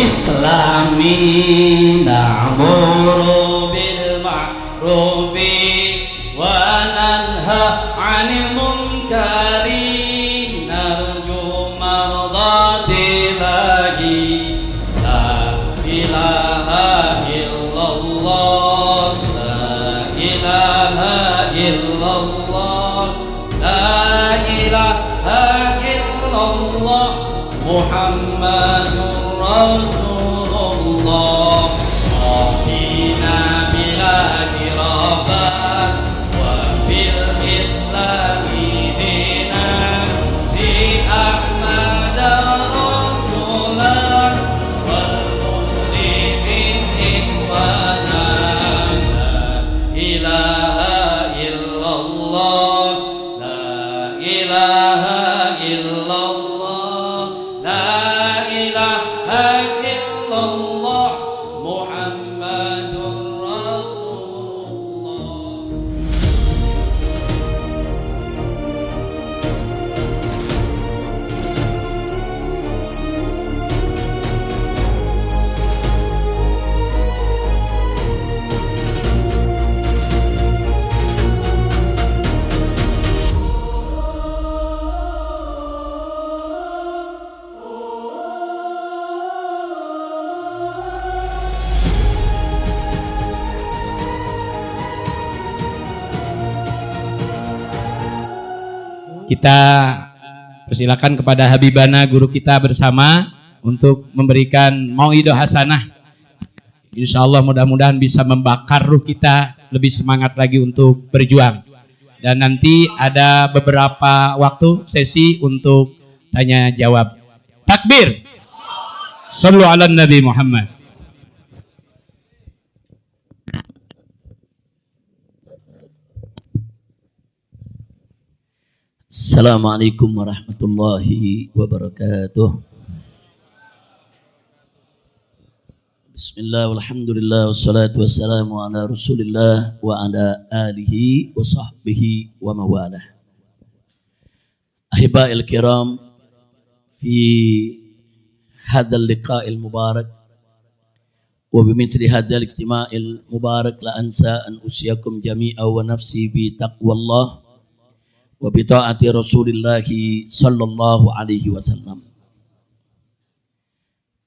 الإسلام نأمر بالمعروف وننهى عن المنكر نرجو مرضات الله لا إله إلا الله لا إله إلا الله لا إله إلا الله محمد رسول الله ربنا بلا خرافة وفي الإسلام دينا في أحمد رسولا والمسلمين إخوانا لا إله إلا الله لا إله إلا الله لا إله إلا الله محمد رسول الله. Kita persilakan kepada Habibana guru kita bersama untuk memberikan mauidhah hasanah. Insya Allah mudah-mudahan bisa membakar ruh kita lebih semangat lagi untuk berjuang. Dan nanti ada beberapa waktu sesi untuk tanya jawab. Takbir. Shallu ala Nabi Muhammad. Assalamualaikum warahmatullahi wabarakatuh. Bismillah walhamdulillah wassalatu wassalamu ala rasulillah wa ala alihi wa sahbihi wa mawalah. Ahiba'il kiram, fi hadzal liqa'il mubarak wa bimithli hadzal ijtima'il mubarak la ansa an usiyakum jami'a wa nafsi bi taqwallah wa bi ta'ati Rasulillah sallallahu alaihi wasallam.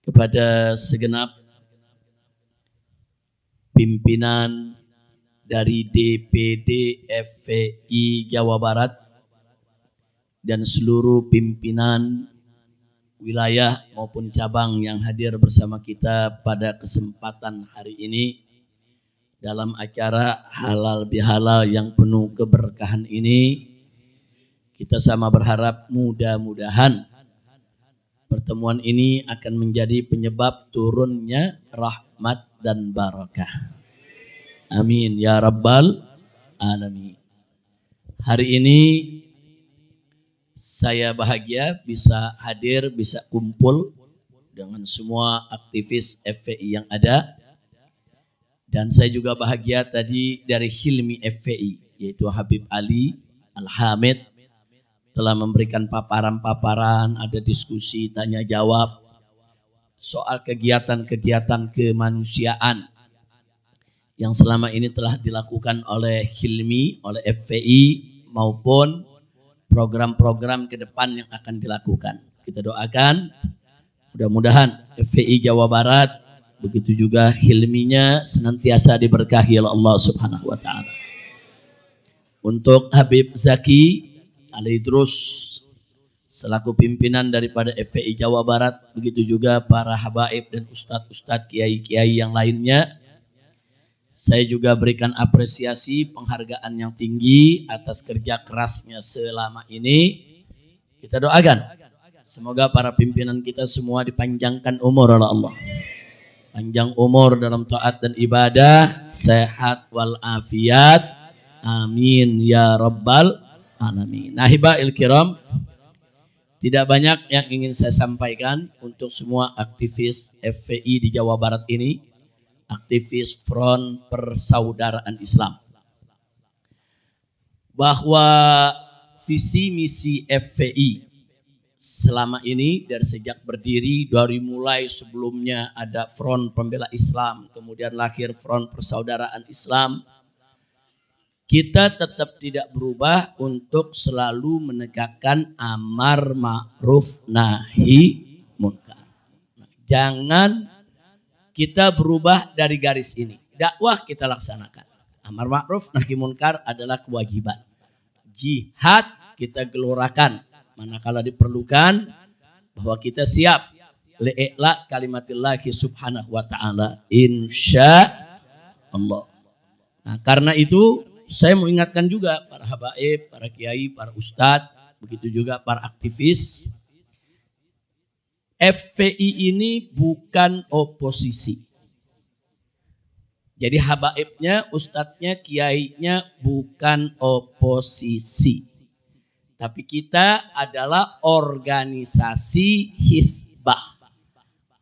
Kepada segenap pimpinan dari DPD FPI Jawa Barat dan seluruh pimpinan wilayah maupun cabang yang hadir bersama kita pada kesempatan hari ini dalam acara halal bihalal yang penuh keberkahan ini, kita sama berharap mudah-mudahan pertemuan ini akan menjadi penyebab turunnya rahmat dan barakah. Amin ya rabbal alamin. Hari ini saya bahagia bisa hadir, bisa kumpul dengan semua aktivis FPI yang ada. Dan saya juga bahagia tadi dari Hilmi FPI, yaitu Habib Ali Al-Hamid, telah memberikan paparan-paparan, ada diskusi, tanya jawab soal kegiatan-kegiatan kemanusiaan yang selama ini telah dilakukan oleh Hilmi, oleh FPI, maupun program-program ke depan yang akan dilakukan. Kita doakan mudah-mudahan FPI Jawa Barat, begitu juga Hilminya senantiasa diberkahi oleh Allah Subhanahu wa taala. Untuk Habib Zaki Al-Idrus selaku pimpinan daripada FPI Jawa Barat, begitu juga para habaib dan ustadz-ustadz, kiai-kiai yang lainnya, saya juga berikan apresiasi penghargaan yang tinggi atas kerja kerasnya selama ini. Kita doakan semoga para pimpinan kita semua dipanjangkan umur oleh Allah, panjang umur dalam taat dan ibadah, sehat walafiat, amin ya rabbal alamin. Ahiba'il kiram, tidak banyak yang ingin saya sampaikan untuk semua aktivis FPI di Jawa Barat ini, aktivis Front Persaudaraan Islam, bahwa visi misi FPI selama ini dari sejak berdiri, dari mulai sebelumnya ada Front Pembela Islam, kemudian lahir Front Persaudaraan Islam, kita tetap tidak berubah untuk selalu menegakkan amar ma'ruf nahi munkar. Jangan kita berubah dari garis ini. Dakwah kita laksanakan. Amar ma'ruf nahi munkar adalah kewajiban. Jihad kita gelorakan manakala diperlukan, bahwa kita siap li'la kalimatillahi subhanahu wa ta'ala insya Allah. Nah, karena itu saya mau ingatkan juga para habaib, para kiai, para ustadz, begitu juga para aktivis. FPI ini bukan oposisi. Jadi habaibnya, ustadznya, kiainya bukan oposisi. Tapi kita adalah organisasi hizbah,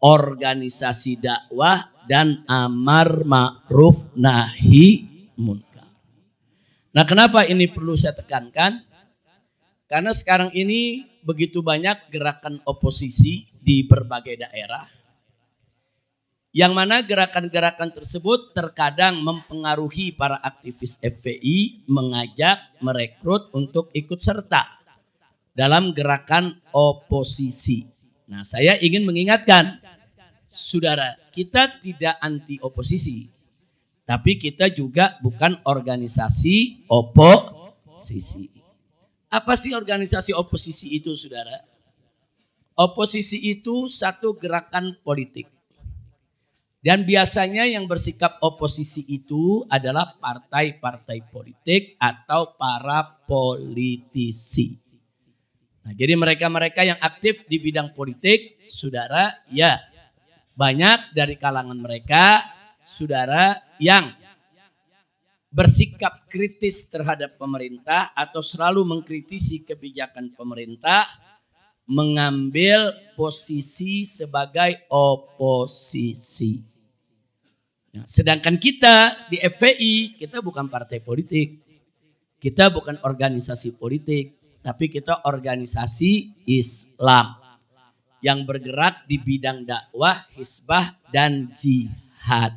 organisasi dakwah dan amar ma'ruf nahi munkar. Nah, kenapa ini perlu saya tekankan? Karena sekarang ini begitu banyak gerakan oposisi di berbagai daerah, yang mana gerakan-gerakan tersebut terkadang mempengaruhi para aktivis FPI, mengajak, merekrut untuk ikut serta dalam gerakan oposisi. Nah, saya ingin mengingatkan, saudara, kita tidak anti oposisi, tapi kita juga bukan organisasi oposisi. Apa sih organisasi oposisi itu, saudara? Oposisi itu satu gerakan politik. Dan biasanya yang bersikap oposisi itu adalah partai-partai politik atau para politisi. Nah, jadi mereka-mereka yang aktif di bidang politik, saudara, ya banyak dari kalangan mereka, saudara, yang bersikap kritis terhadap pemerintah atau selalu mengkritisi kebijakan pemerintah, mengambil posisi sebagai oposisi. Nah, sedangkan kita di FPI, kita bukan partai politik, kita bukan organisasi politik, tapi kita organisasi Islam yang bergerak di bidang dakwah, hizbah, dan jihad.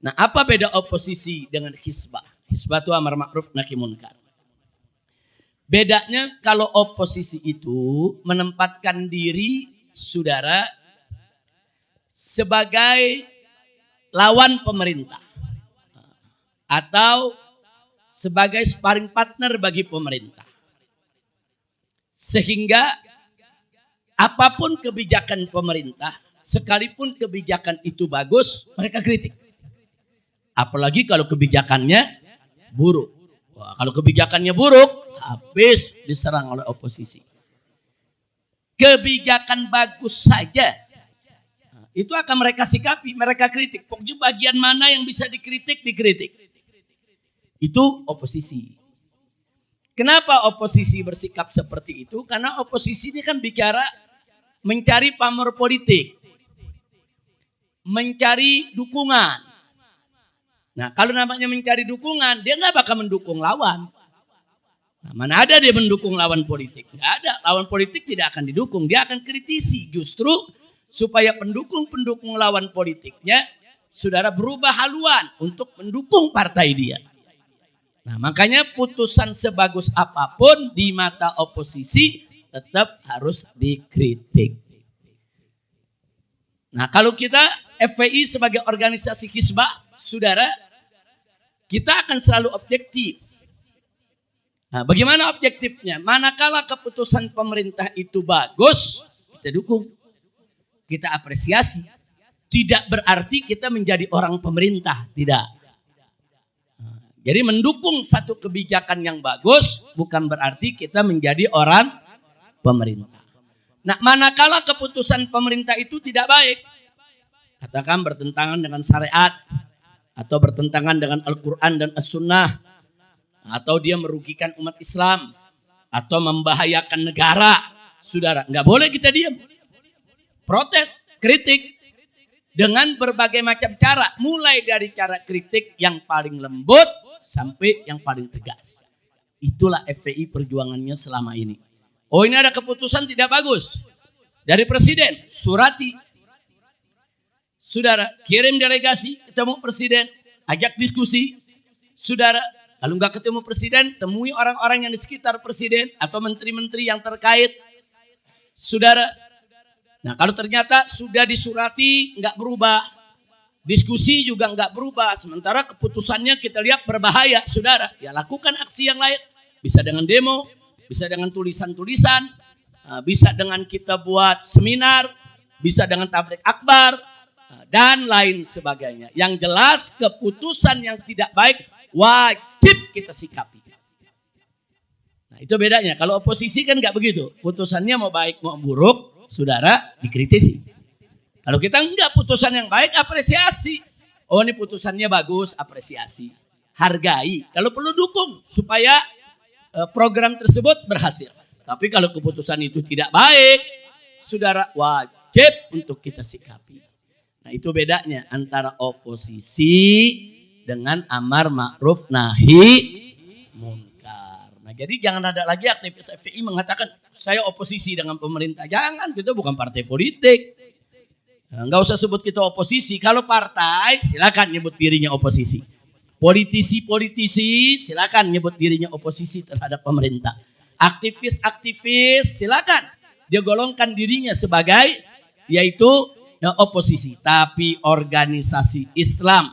Nah, apa beda oposisi dengan hizbah? Hizbah itu amar ma'ruf nahi munkar. Bedanya kalau oposisi itu menempatkan diri, saudara, sebagai lawan pemerintah atau sebagai sparring partner bagi pemerintah. Sehingga apapun kebijakan pemerintah, sekalipun kebijakan itu bagus, mereka kritik. Apalagi kalau kebijakannya buruk. Wah, kalau kebijakannya buruk, habis diserang oleh oposisi. Kebijakan bagus saja, itu akan mereka sikapi, mereka kritik. Pokoknya bagian mana yang bisa dikritik, dikritik. Itu oposisi. Kenapa oposisi bersikap seperti itu? Karena oposisi ini kan bicara mencari pamor politik, mencari dukungan. Nah, kalau namanya mencari dukungan, dia nggak bakal mendukung lawan. Nah, mana ada dia mendukung lawan politik? Nggak ada. Lawan politik tidak akan didukung, dia akan kritisi. Justru supaya pendukung-pendukung lawan politiknya, saudara, berubah haluan untuk mendukung partai dia. Nah, makanya putusan sebagus apapun di mata oposisi tetap harus dikritik. Nah, kalau kita FPI sebagai organisasi hizbah, saudara, kita akan selalu objektif. Nah, bagaimana objektifnya? Manakala keputusan pemerintah itu bagus, kita dukung. Kita apresiasi. Tidak berarti kita menjadi orang pemerintah, tidak. Jadi mendukung satu kebijakan yang bagus bukan berarti kita menjadi orang pemerintah. Nah, manakala keputusan pemerintah itu tidak baik, katakan bertentangan dengan syariat atau bertentangan dengan Al-Quran dan As-Sunnah, atau dia merugikan umat Islam atau membahayakan negara, saudara, nggak boleh kita diam. Protes, kritik dengan berbagai macam cara, mulai dari cara kritik yang paling lembut sampai yang paling tegas. Itulah FPI perjuangannya selama ini. Oh ini ada keputusan tidak bagus dari presiden, surati. Saudara, kirim delegasi ketemu presiden, ajak diskusi. Saudara, kalau nggak ketemu presiden, temui orang-orang yang di sekitar presiden atau menteri-menteri yang terkait. Saudara, nah kalau ternyata sudah disurati nggak berubah, diskusi juga nggak berubah, sementara keputusannya kita lihat berbahaya, saudara, ya lakukan aksi yang lain. Bisa dengan demo, bisa dengan tulisan-tulisan, bisa dengan kita buat seminar, bisa dengan tabligh akbar, dan lain sebagainya. Yang jelas keputusan yang tidak baik wajib kita sikapi. Nah itu bedanya. Kalau oposisi kan nggak begitu. Putusannya mau baik mau buruk, saudara dikritisi. Kalau kita enggak, putusan yang baik apresiasi. Oh ini putusannya bagus, apresiasi. Hargai. Kalau perlu dukung supaya program tersebut berhasil. Tapi kalau keputusan itu tidak baik, saudara wajib untuk kita sikapi. Nah itu bedanya antara oposisi dengan amar ma'ruf nahi munkar. Nah jadi jangan ada lagi aktivis FPI mengatakan saya oposisi dengan pemerintah. Jangan, kita bukan partai politik. Enggak usah sebut kita oposisi. Kalau partai silakan nyebut dirinya oposisi. Politisi-politisi silakan nyebut dirinya oposisi terhadap pemerintah. Aktivis-aktivis silakan dia golongkan dirinya sebagai yaitu oposisi. Tapi organisasi Islam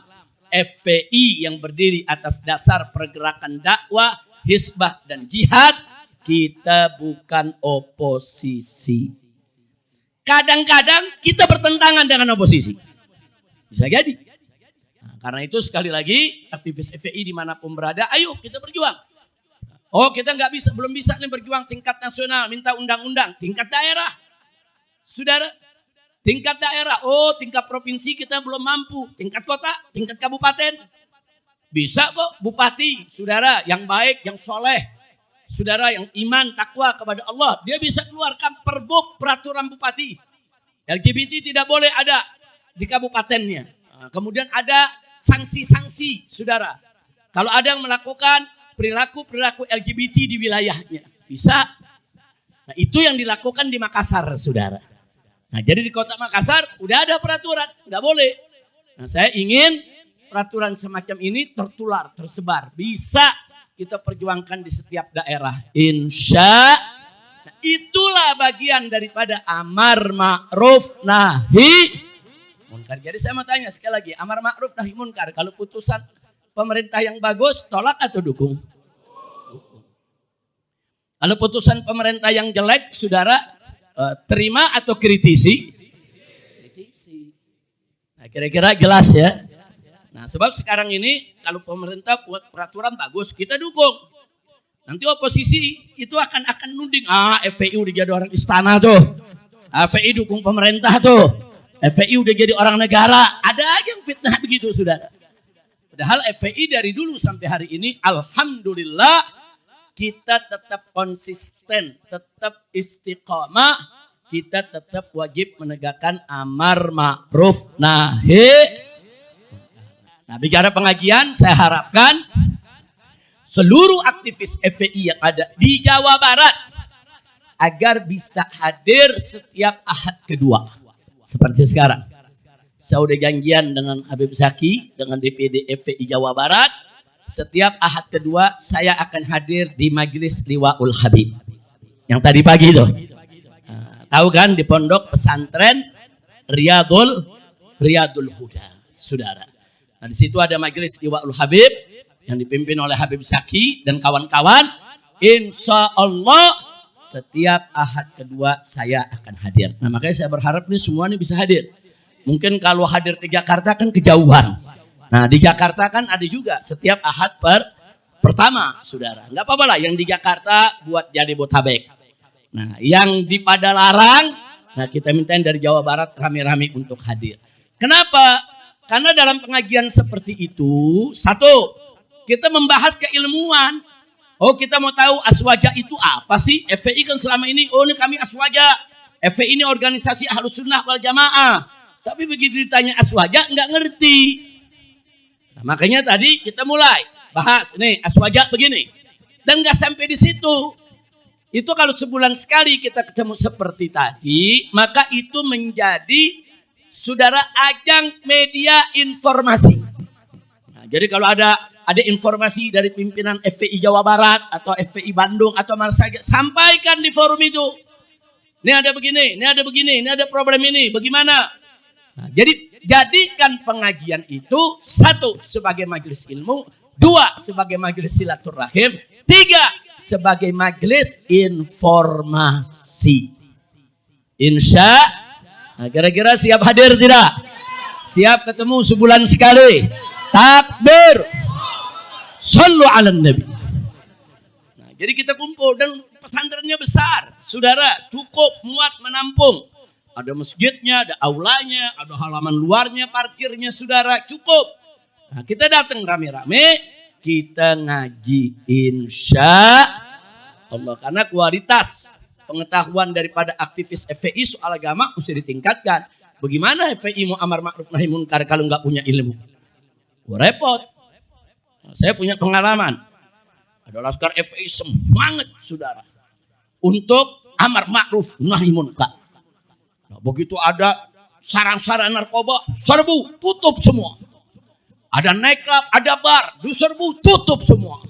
FPI yang berdiri atas dasar pergerakan dakwah, hizbah dan jihad, kita bukan oposisi. Kadang-kadang kita bertentangan dengan oposisi. Bisa jadi. Nah, karena itu sekali lagi aktivis FPI dimanapun berada, ayo kita berjuang. Oh kita nggak bisa, belum bisa nih berjuang tingkat nasional, minta undang-undang, tingkat daerah. Saudara, tingkat daerah, oh tingkat provinsi kita belum mampu, tingkat kota, tingkat kabupaten. Bisa kok bupati, saudara yang baik, yang soleh. Saudara yang iman, takwa kepada Allah, dia bisa keluarkan perbuk peraturan bupati. LGBT tidak boleh ada di kabupatennya. Nah, kemudian ada sanksi-sanksi, saudara. Kalau ada yang melakukan perilaku-perilaku LGBT di wilayahnya, bisa. Nah, itu yang dilakukan di Makassar, saudara. Nah, jadi di kota Makassar udah ada peraturan, nggak boleh. Nah, saya ingin peraturan semacam ini tertular, tersebar, bisa kita perjuangkan di setiap daerah. Insya nah, itulah bagian daripada amar ma'ruf nahi munkar. Jadi saya mau tanya sekali lagi, amar ma'ruf nahi munkar, kalau putusan pemerintah yang bagus, tolak atau dukung? Kalau putusan pemerintah yang jelek, saudara terima atau kritisi? Kritisi. Nah, kira-kira jelas ya. Nah, sebab sekarang ini kalau pemerintah buat peraturan bagus, kita dukung. Nanti oposisi itu akan nuding, FPI udah jadi orang istana tuh. FPI dukung pemerintah tuh. FPI udah jadi orang negara. Ada aja yang fitnah begitu, saudara. Padahal FPI dari dulu sampai hari ini, alhamdulillah, kita tetap konsisten, tetap istiqamah, kita tetap wajib menegakkan amar ma'ruf nahi. Nah, bicara pengajian, saya harapkan seluruh aktivis FPI yang ada di Jawa Barat agar bisa hadir setiap Ahad kedua. Seperti sekarang. Saya udah janjian dengan Habib Zaki, dengan DPD FPI Jawa Barat. Setiap Ahad kedua saya akan hadir di Majelis Liwaul Habib. Yang tadi pagi itu. Nah, tahu kan di pondok pesantren Riyadul Huda, saudara. Nah, di situ ada Majelis Liwaul Habib yang dipimpin oleh Habib Zaki dan kawan-kawan. Insya Allah setiap Ahad kedua saya akan hadir. Nah, makanya saya berharap nih semua nih bisa hadir. Mungkin kalau hadir ke Jakarta kan kejauhan. Nah di Jakarta kan ada juga setiap Ahad pertama, saudara. Nggak apa-apa lah yang di Jakarta buat jadi Botabek. Nah yang di Padalarang, nah kita mintain dari Jawa Barat rame-rame untuk hadir. Kenapa? Karena dalam pengajian seperti itu, satu, kita membahas keilmuan. Oh kita mau tahu aswaja itu apa sih? FPI kan selama ini, oh ini kami aswaja. FPI ini organisasi Ahlus Sunnah wal Jamaah. Tapi begitu ditanya aswaja nggak ngerti. Nah, makanya tadi kita mulai bahas nih aswaja begini. Dan nggak sampai di situ. Itu kalau sebulan sekali kita ketemu seperti tadi, maka itu menjadi saudara ajang media informasi. Nah, jadi kalau ada informasi dari pimpinan FPI Jawa Barat atau FPI Bandung atau mana saja, sampaikan di forum itu. Ini ada begini, ini ada begini, ini ada problem ini, bagaimana? Nah, jadi jadikan pengajian itu satu sebagai majelis ilmu, dua sebagai majelis silaturahim, tiga sebagai majelis informasi. Insya, nah, kira-kira siap hadir tidak? Siap ketemu sebulan sekali? Takbir, sallu ala nabi. Nah, jadi kita kumpul dan pesantrennya besar, saudara, cukup muat menampung. Ada masjidnya, ada aulanya, ada halaman luarnya, parkirnya, saudara, cukup. Nah, kita datang rame-rame, kita ngaji insya Allah. Karena kualitas pengetahuan daripada aktivis FPI soal agama mesti ditingkatkan. Bagaimana FPI mau amar ma'ruf nahi munkar kalau nggak punya ilmu? Repot. Nah, saya punya pengalaman. Ada laskar FPI semangat, saudara, untuk amar ma'ruf nahi munkar. Nah, begitu ada sarang-sarang narkoba, serbu, tutup semua. Ada nightclub, ada bar, diserbu, tutup semua.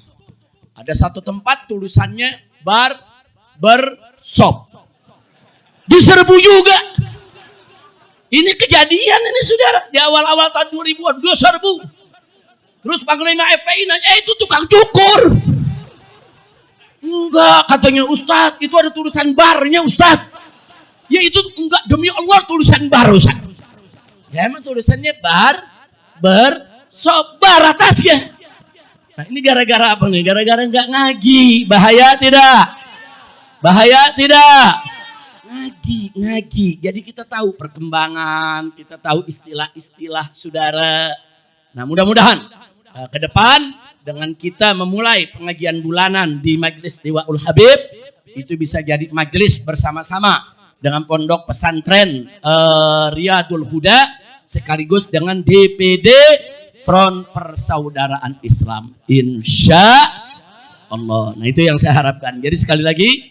Ada satu tempat tulisannya bar bershop, diserbu juga. Ini kejadian ini, saudara, di awal-awal tahun 2000-an, dia serbu. Terus Panglima FPI nanya, itu tukang cukur. Enggak, katanya Ustadz, itu ada tulisan barnya, Ustadz. Ya itu enggak, demi Allah tulisan bar, Ustadz. Ya emang tulisannya bar atasnya. Nah, ini gara-gara apa nih? Gara-gara nggak ngaji. Bahaya tidak? Bahaya tidak? Ngaji. Jadi kita tahu perkembangan, kita tahu istilah-istilah, saudara. Nah, mudah-mudahan ke depan dengan kita memulai pengajian bulanan di Majelis Liwaul Habib, itu bisa jadi majelis bersama-sama dengan Pondok Pesantren Riyadul Huda sekaligus dengan DPD Front Persaudaraan Islam, insya Allah. Nah, itu yang saya harapkan. Jadi sekali lagi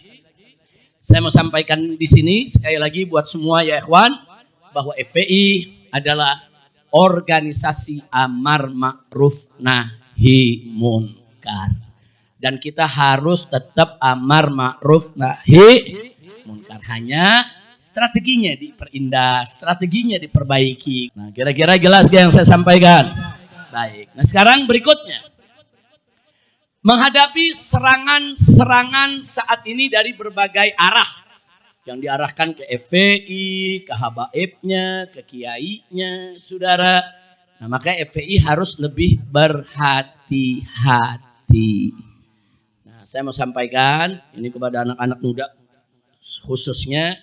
saya mau sampaikan di sini sekali lagi buat semua ya ikhwan, bahwa FPI adalah organisasi amar ma'ruf nahi munkar, dan kita harus tetap amar ma'ruf nahi munkar. Hanya strateginya diperindah, strateginya diperbaiki. Nah, kira-kira jelas gak yang saya sampaikan? Baik. Nah, sekarang berikutnya, menghadapi serangan-serangan saat ini dari berbagai arah yang diarahkan ke FPI, ke habaibnya, ke kiainya, saudara. Nah, maka FPI harus lebih berhati-hati. Nah, saya mau sampaikan ini kepada anak-anak muda khususnya,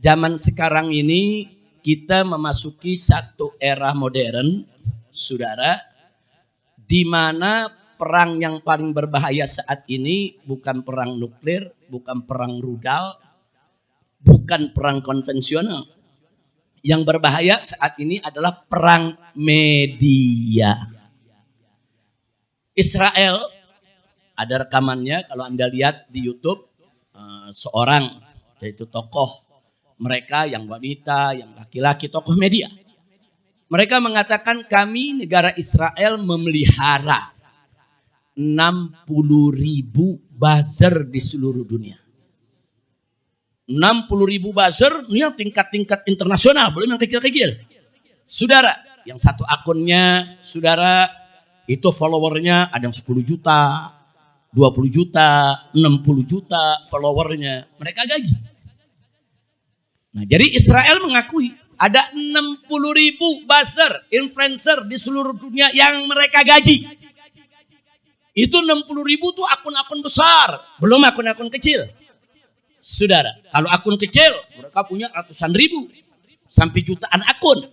zaman sekarang ini kita memasuki satu era modern, saudara, di mana perang yang paling berbahaya saat ini bukan perang nuklir, bukan perang rudal, bukan perang konvensional. Yang berbahaya saat ini adalah perang media. Israel, ada rekamannya kalau Anda lihat di YouTube, seorang yaitu tokoh mereka yang wanita, yang laki-laki, tokoh media. Mereka mengatakan kami negara Israel memelihara 60.000 buzzer di seluruh dunia. 60.000 buzzer ini tingkat-tingkat internasional, belum yang kecil-kecil. Saudara, yang satu akunnya, saudara, itu followernya ada yang 10 juta, 20 juta, 60 juta followernya. Mereka gaji. Nah, jadi Israel mengakui ada 60.000 buzzer, influencer di seluruh dunia yang mereka gaji. Itu 60.000 tuh akun-akun besar, belum akun-akun kecil. Saudara, kalau akun kecil mereka punya ratusan ribu sampai jutaan akun.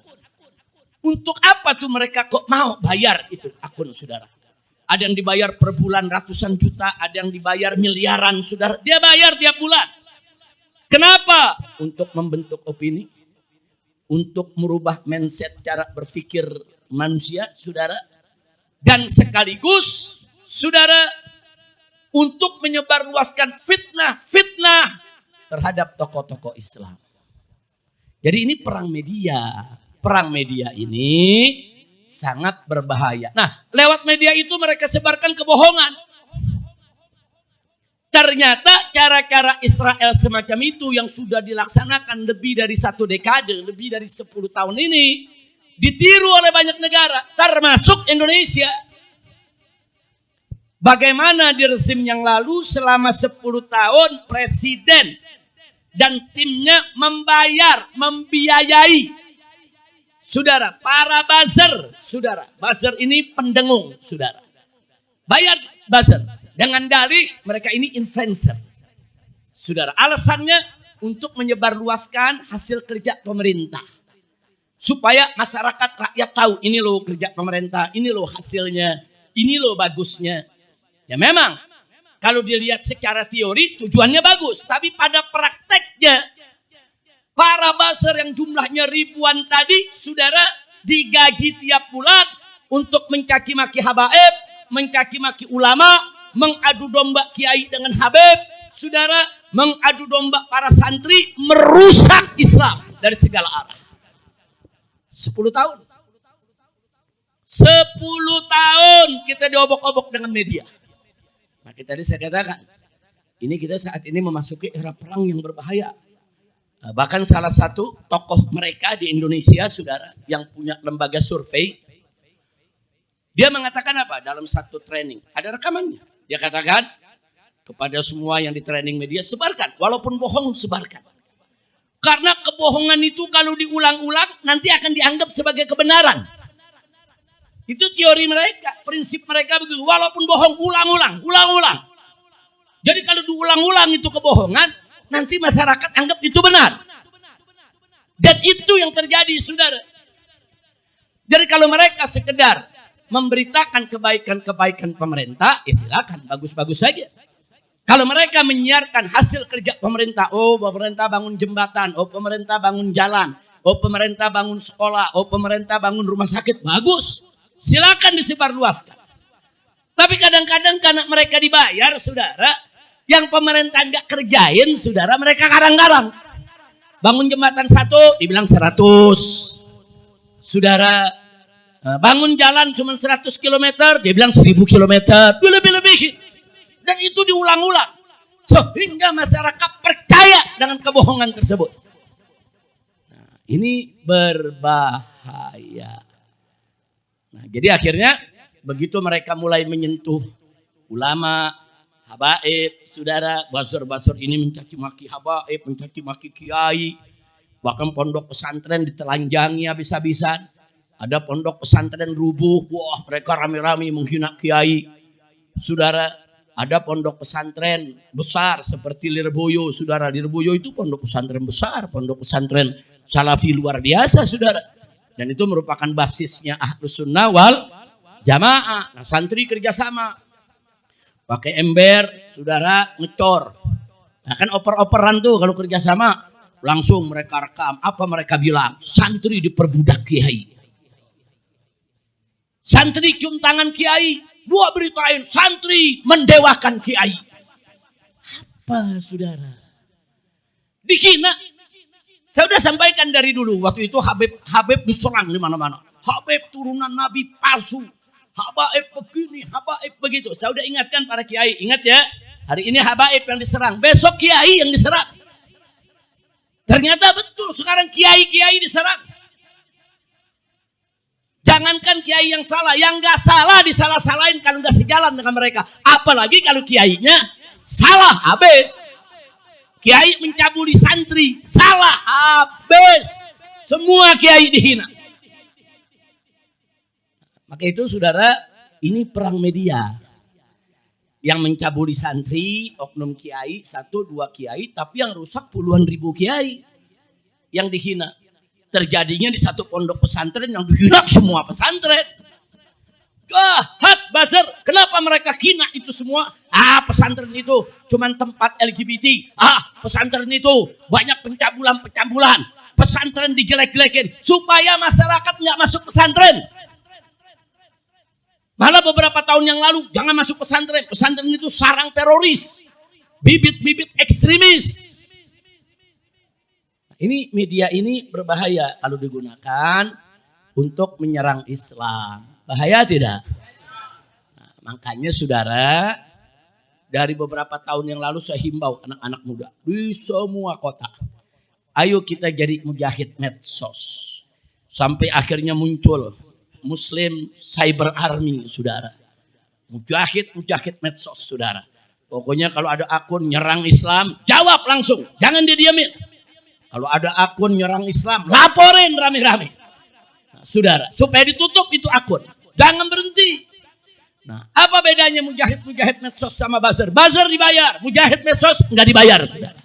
Untuk apa tuh mereka kok mau bayar itu akun, saudara? Ada yang dibayar per bulan ratusan juta, ada yang dibayar miliaran, saudara. Dia bayar tiap bulan. Kenapa? Untuk membentuk opini, untuk merubah mindset cara berpikir manusia, saudara. Dan sekaligus, saudara, untuk menyebarluaskan fitnah-fitnah terhadap tokoh-tokoh Islam. Jadi ini perang media. Perang media ini sangat berbahaya. Nah, lewat media itu mereka sebarkan kebohongan. Ternyata cara-cara Israel semacam itu yang sudah dilaksanakan lebih dari 1 dekade, lebih dari 10 tahun ini, ditiru oleh banyak negara, termasuk Indonesia. Bagaimana di rezim yang lalu selama 10 tahun presiden dan timnya membiayai, saudara, para buzzer, saudara. Buzzer ini pendengung, saudara. Bayar buzzer dengan dalih mereka ini influencer, saudara. Alasannya untuk menyebarluaskan hasil kerja pemerintah. Supaya masyarakat rakyat tahu, ini loh kerja pemerintah, ini loh hasilnya, ini loh bagusnya. Ya memang, kalau dilihat secara teori tujuannya bagus. Tapi pada prakteknya, para buzzer yang jumlahnya ribuan tadi, saudara, digaji tiap bulan untuk mencaci maki habaib, mencaci maki ulama, mengadu domba kiai dengan habib, saudara, mengadu domba para santri, merusak Islam dari segala arah. 10 tahun. 10 tahun kita diobok-obok dengan media. Maka tadi saya katakan, ini kita saat ini memasuki era perang yang berbahaya. Bahkan salah satu tokoh mereka di Indonesia, saudara, yang punya lembaga survei, dia mengatakan apa? Dalam satu training, ada rekamannya. Dia katakan, kepada semua yang di training media, sebarkan. Walaupun bohong, sebarkan. Karena kebohongan itu kalau diulang-ulang, nanti akan dianggap sebagai kebenaran. Itu teori mereka, prinsip mereka begitu. Walaupun bohong, ulang-ulang. Jadi kalau diulang-ulang itu kebohongan, nanti masyarakat anggap itu benar. Dan itu yang terjadi, saudara. Jadi kalau mereka sekedar memberitakan kebaikan-kebaikan pemerintah, ya silakan, bagus-bagus saja. Kalau mereka menyiarkan hasil kerja pemerintah, oh pemerintah bangun jembatan, oh pemerintah bangun jalan, oh pemerintah bangun sekolah, oh pemerintah bangun rumah sakit, bagus. Silakan disebarluaskan. Tapi kadang-kadang karena mereka dibayar, saudara, yang pemerintah nggak kerjain, saudara, mereka garang-garang. Bangun jembatan 1, dibilang 100. Saudara, bangun jalan cuma 100 km, dia bilang 1000 km. Lebih-lebih. Dan itu diulang-ulang. Sehingga masyarakat percaya dengan kebohongan tersebut. Nah, ini berbahaya. Nah, jadi akhirnya begitu mereka mulai menyentuh ulama, habaib, saudara, buzzer-buzzer ini mencaci maki habaib, mencaci maki kiai, bahkan pondok pesantren ditelanjangi habis-habisan. Ada pondok pesantren rubuh, wah mereka rame-rame menghina kiai. Saudara, ada pondok pesantren besar seperti Lirboyo, saudara. Lirboyo itu pondok pesantren besar, pondok pesantren salafi luar biasa, saudara. Dan itu merupakan basisnya Ahlus Sunnah wal Jamaah. Nah, santri kerjasama. Pakai ember, saudara, ngecor. Nah, kan oper-operan tuh kalau kerjasama. Langsung mereka rekam. Apa mereka bilang? Santri diperbudak kiai. Santri cium tangan kiai. Dua beritain, santri mendewakan kiai. Apa, saudara? Dihina. Saya sudah sampaikan dari dulu, waktu itu Habib diserang di mana-mana. Habib turunan Nabi palsu. Habaib begini, habaib begitu. Saya sudah ingatkan para kiai, ingat ya. Hari ini habaib yang diserang, besok kiai yang diserang. Ternyata betul, sekarang kiai-kiai diserang. Jangankan kiai yang salah, yang gak salah disalah-salahin kalau gak sejalan dengan mereka. Apalagi kalau kiainya salah, habis. Kiai mencabuli santri, salah, habis. Semua kiai dihina. Maka itu saudara, ini perang media. Yang mencabuli santri, oknum kiai, 1-2 kiai, tapi yang rusak puluhan ribu kiai. Yang dihina. Terjadinya di satu pondok pesantren yang dihina semua pesantren. Jahat buzzer, kenapa mereka hina itu semua? Pesantren itu cuman tempat LGBT. Pesantren itu banyak pencabulan. Pesantren dijelek-jelekin supaya masyarakat nggak masuk pesantren. Malah beberapa tahun yang lalu, jangan masuk pesantren. Pesantren itu sarang teroris. Bibit-bibit ekstremis. Ini media ini berbahaya kalau digunakan untuk menyerang Islam. Bahaya tidak? Nah, makanya saudara, dari beberapa tahun yang lalu saya himbau anak-anak muda di semua kota. Ayo kita jadi mujahid medsos. Sampai akhirnya muncul Muslim Cyber Army, saudara. Mujahid medsos, saudara. Pokoknya kalau ada akun nyerang Islam, jawab langsung. Jangan didiamin. Kalau ada akun nyerang Islam, laporin rame-rame. Nah, saudara, supaya ditutup itu akun. Jangan berhenti. Nah, apa bedanya mujahid medsos sama buzzer? Buzzer dibayar, mujahid medsos nggak dibayar, saudara.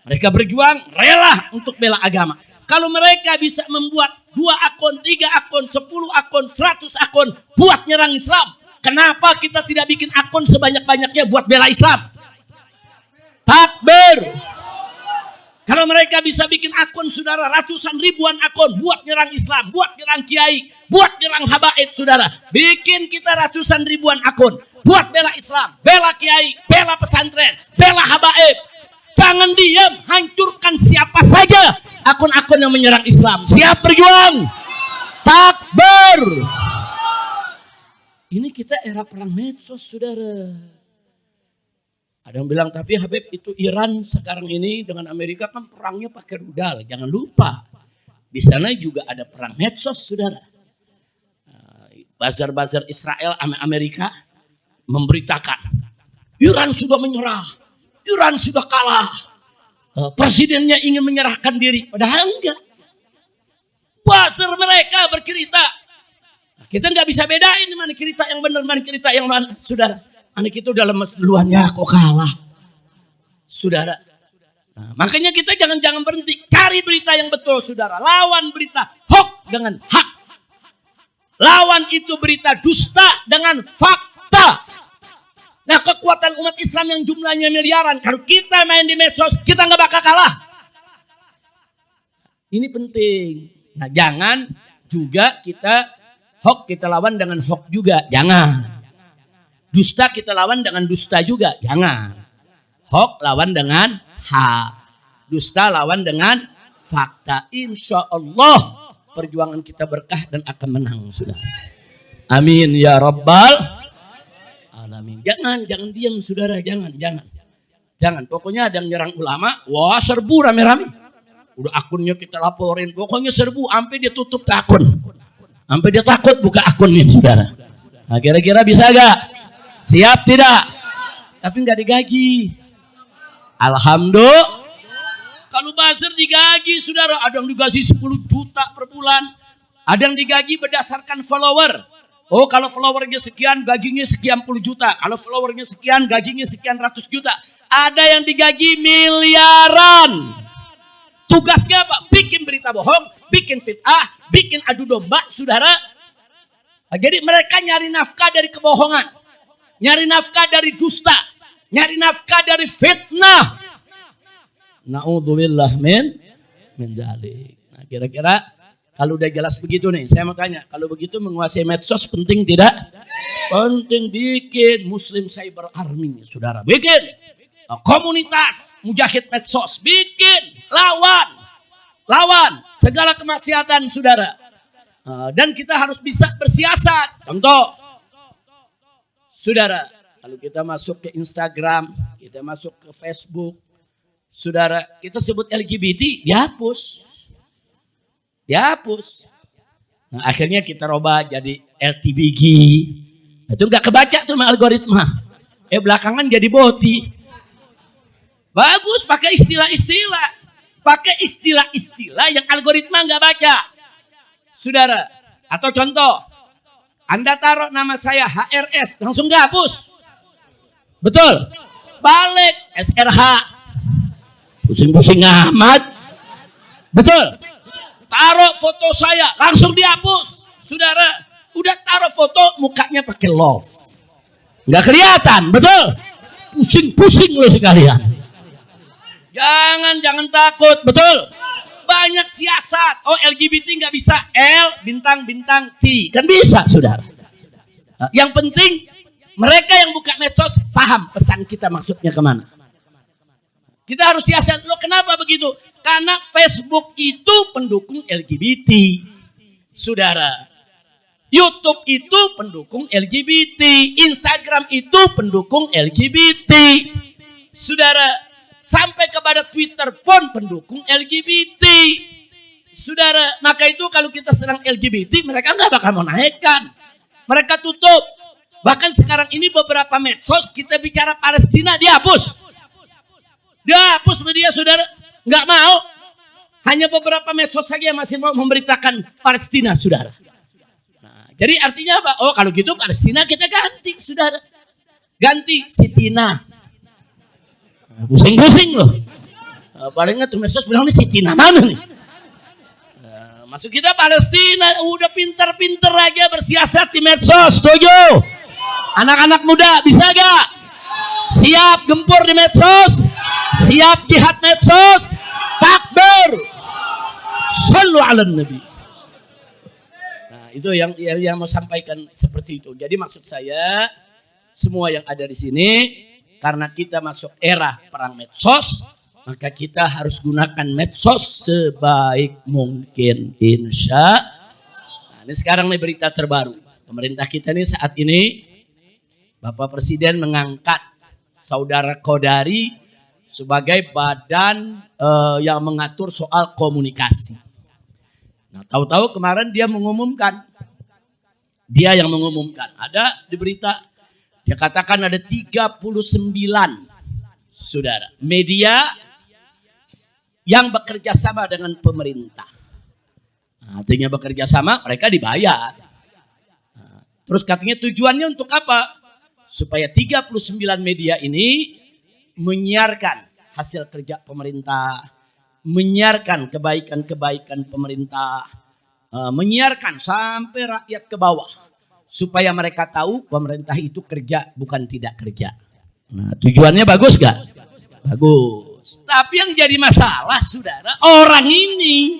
Mereka berjuang rela untuk bela agama. Kalau mereka bisa membuat 2 akun, 3 akun, 10 akun, 100 akun buat nyerang Islam, kenapa kita tidak bikin akun sebanyak-banyaknya buat bela Islam? Takbir. Kalau mereka bisa bikin akun, saudara, ratusan ribuan akun buat nyerang Islam, buat nyerang kiai, buat nyerang habaib, saudara. Bikin kita ratusan ribuan akun buat bela Islam, bela kiai, bela pesantren, bela habaib. Jangan diam, hancurkan siapa saja akun-akun yang menyerang Islam. Siap berjuang. Takbir. Ini kita era perang medsos, saudara. Ada yang bilang, tapi Habib itu Iran sekarang ini dengan Amerika kan perangnya pakai rudal. Jangan lupa, di sana juga ada perang medsos, saudara. Bazar-bazar Israel sama Amerika memberitakan, Iran sudah menyerah. Iran sudah kalah. Presidennya ingin menyerahkan diri. Padahal enggak. Buzzer mereka bercerita. Kita nggak bisa bedain mana cerita yang benar, mana cerita yang mana. Saudara, anak itu udah lemes duluan, ya kok kalah. Saudara. Nah, makanya kita jangan berhenti. Cari berita yang betul, saudara. Lawan berita hoax dengan hak. Lawan itu berita dusta dengan fakta. Nah, kekuatan umat Islam yang jumlahnya miliaran, kalau kita main di medsos, kita nggak bakal kalah. Ini penting. Nah, jangan juga kita hoax kita lawan dengan hoax juga, jangan. Dusta kita lawan dengan dusta juga, jangan. Hoax lawan dengan hak. Dusta lawan dengan fakta. Insya Allah perjuangan kita berkah dan akan menang, sudah. Amin ya Rabbal. Alamin. Jangan diam, saudara, jangan. Pokoknya ada yang nyerang ulama, wah serbu rame-rame. Udah akunnya kita laporin, pokoknya serbu, sampai dia tutup ke akun, sampai dia takut buka akunnya, saudara. Nah, kira-kira bisa gak? Siap tidak? Tapi nggak digaji. Alhamdulillah. Kalau buzzer digaji, saudara, ada yang digaji 10 juta per bulan, ada yang digaji berdasarkan follower. Oh, kalau followernya sekian, gajinya sekian puluh juta. Kalau followernya sekian, gajinya sekian ratus juta. Ada yang digaji miliaran. Tugasnya apa? Bikin berita bohong, bikin fitnah, bikin adu domba, saudara. Nah, jadi mereka nyari nafkah dari kebohongan. Nyari nafkah dari dusta. Nyari nafkah dari fitnah. Na'udzubillah min dzalik. Nah, kira-kira kalau udah jelas begitu nih, saya mau tanya, kalau begitu menguasai medsos penting tidak? Penting. Bikin Muslim Cyber Army, saudara. Bikin komunitas mujahid medsos. Bikin. Lawan segala kemaksiatan, saudara. Dan kita harus bisa bersiasat. Contoh, saudara, kalau kita masuk ke Instagram, kita masuk ke Facebook, saudara, kita sebut LGBT, dihapus. Nah, akhirnya kita robah jadi LTBG. Itu nggak kebaca tuh sama algoritma. Belakangan jadi boti. Bagus pakai istilah-istilah. Pakai istilah-istilah yang algoritma nggak baca. Saudara, atau contoh, Anda taruh nama saya HRS, langsung nggak hapus. Betul? Balik SRH. Pusing-pusing amat. Betul? Taruh foto saya, langsung dihapus. Saudara, udah taruh foto, mukanya pakai love. Nggak kelihatan, betul? Pusing-pusing loh sekalian. Jangan takut, betul? Banyak siasat. Oh, LGBT nggak bisa L bintang T. Kan bisa, saudara. Yang penting mereka yang buka medsos paham pesan kita maksudnya kemana. Kita harus siasat. Lo kenapa begitu? Karena Facebook itu pendukung LGBT, saudara. YouTube itu pendukung LGBT, Instagram itu pendukung LGBT, saudara. Sampai kepada Twitter pun pendukung LGBT, saudara. Maka itu kalau kita serang LGBT, mereka nggak bakal mau naikkan, mereka tutup. Bahkan sekarang ini beberapa medsos kita bicara Palestina dihapus. Dihapus media, saudara. Nggak mau. Hanya beberapa medsos saja yang masih mau memberitakan Palestina, saudara. Nah, jadi artinya apa? Oh, kalau gitu Palestina kita ganti, saudara. Ganti Sitina. Pusing-pusing loh. Paling nggak tuh medsos bilang, ini Sitina mana nih? Masuk kita Palestina. Udah pinter-pinter aja bersiasat di medsos. Setuju? Anak-anak muda bisa gak? Siap gempur di medsos? Siap jihad medsos? Takbir! Sallu ala nabi. Nah, itu yang mau sampaikan seperti itu. Jadi maksud saya, semua yang ada di sini, karena kita masuk era perang medsos, maka kita harus gunakan medsos sebaik mungkin, insya. Nah, ini sekarang nih berita terbaru. Pemerintah kita nih saat ini, Bapak Presiden mengangkat Saudara Qodari sebagai badan yang mengatur soal komunikasi. Nah, tahu-tahu kemarin dia yang mengumumkan, ada di berita. Dia katakan ada 39 saudara media yang bekerja sama dengan pemerintah. Nah, artinya bekerja sama, mereka dibayar. Nah, terus katanya tujuannya untuk apa? Supaya 39 media ini menyiarkan hasil kerja pemerintah, menyiarkan kebaikan-kebaikan pemerintah, menyiarkan sampai rakyat ke bawah. Supaya mereka tahu pemerintah itu kerja bukan tidak kerja. Nah, tujuannya bagus gak? Bagus. Tapi yang jadi masalah, saudara, orang ini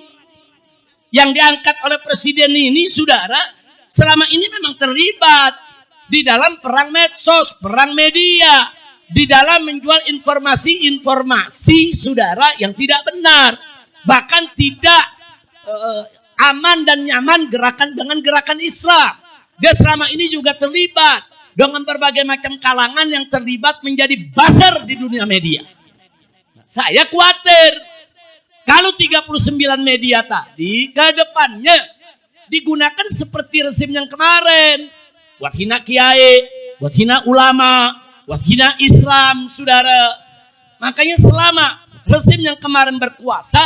yang diangkat oleh presiden ini, saudara, selama ini memang terlibat di dalam perang medsos, perang media, di dalam menjual informasi-informasi, saudara, yang tidak benar, bahkan tidak aman dan nyaman dengan gerakan Islam. Dia selama ini juga terlibat dengan berbagai macam kalangan yang terlibat menjadi buzzer di dunia media. Saya khawatir kalau 39 media tadi ke depannya digunakan seperti rezim yang kemarin. Buat hina kiai, buat hina ulama, buat hina Islam, saudara. Makanya selama rezim yang kemarin berkuasa,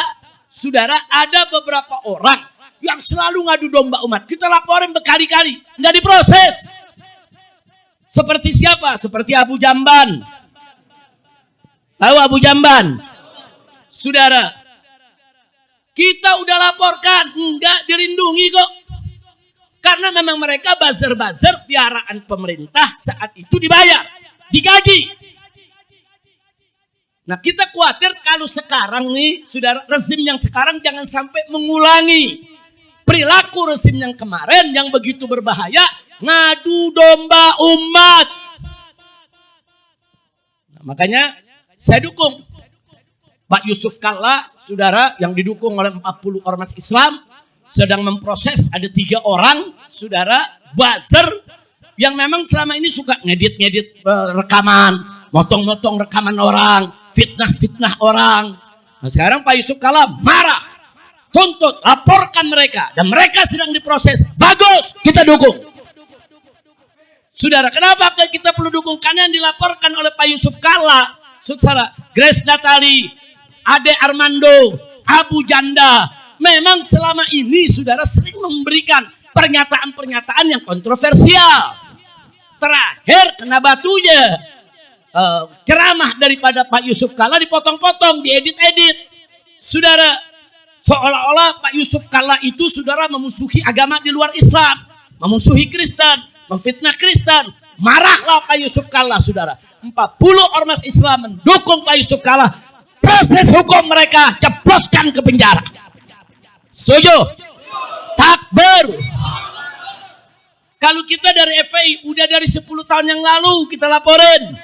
saudara, ada beberapa orang yang selalu ngadu domba umat. Kita laporin berkali-kali, nggak diproses. Seperti siapa? Seperti Abu Jamban. Tahu Abu Jamban? Saudara, kita udah laporkan, nggak dilindungi kok. Karena memang mereka buzzer-buzzer piaraan pemerintah saat itu dibayar, digaji. Nah, kita khawatir kalau sekarang nih, saudara, rezim yang sekarang jangan sampai mengulangi perilaku rezim yang kemarin yang begitu berbahaya, ngadu domba umat. Nah, makanya saya dukung Pak Yusuf Kalla, saudara, yang didukung oleh 40 ormas Islam, sedang memproses ada 3 orang, saudara, buzzer yang memang selama ini suka ngedit-ngedit rekaman, motong-motong rekaman orang, fitnah-fitnah orang. Nah, sekarang Pak Yusuf Kalla marah, tuntut, laporkan mereka, dan mereka sedang diproses. Bagus, kita dukung. Saudara, kenapa kita perlu dukung? Karena yang dilaporkan oleh Pak Yusuf Kalla, saudara, Grace Natali, Ade Armando, Abu Janda, memang selama ini, saudara, sering memberikan pernyataan-pernyataan yang kontroversial. Terakhir kena batunya ceramah daripada Pak Yusuf Kalla dipotong-potong, diedit-edit. Saudara, seolah-olah Pak Yusuf Kalla itu, saudara, memusuhi agama di luar Islam, memusuhi Kristen, memfitnah Kristen. Marahlah Pak Yusuf Kalla, saudara. 40 ormas Islam mendukung Pak Yusuf Kalla. Proses hukum mereka, ceploskan ke penjara. Setuju? Takbir. Kalau kita dari FPI FPI udah dari 10 tahun yang lalu kita laporin.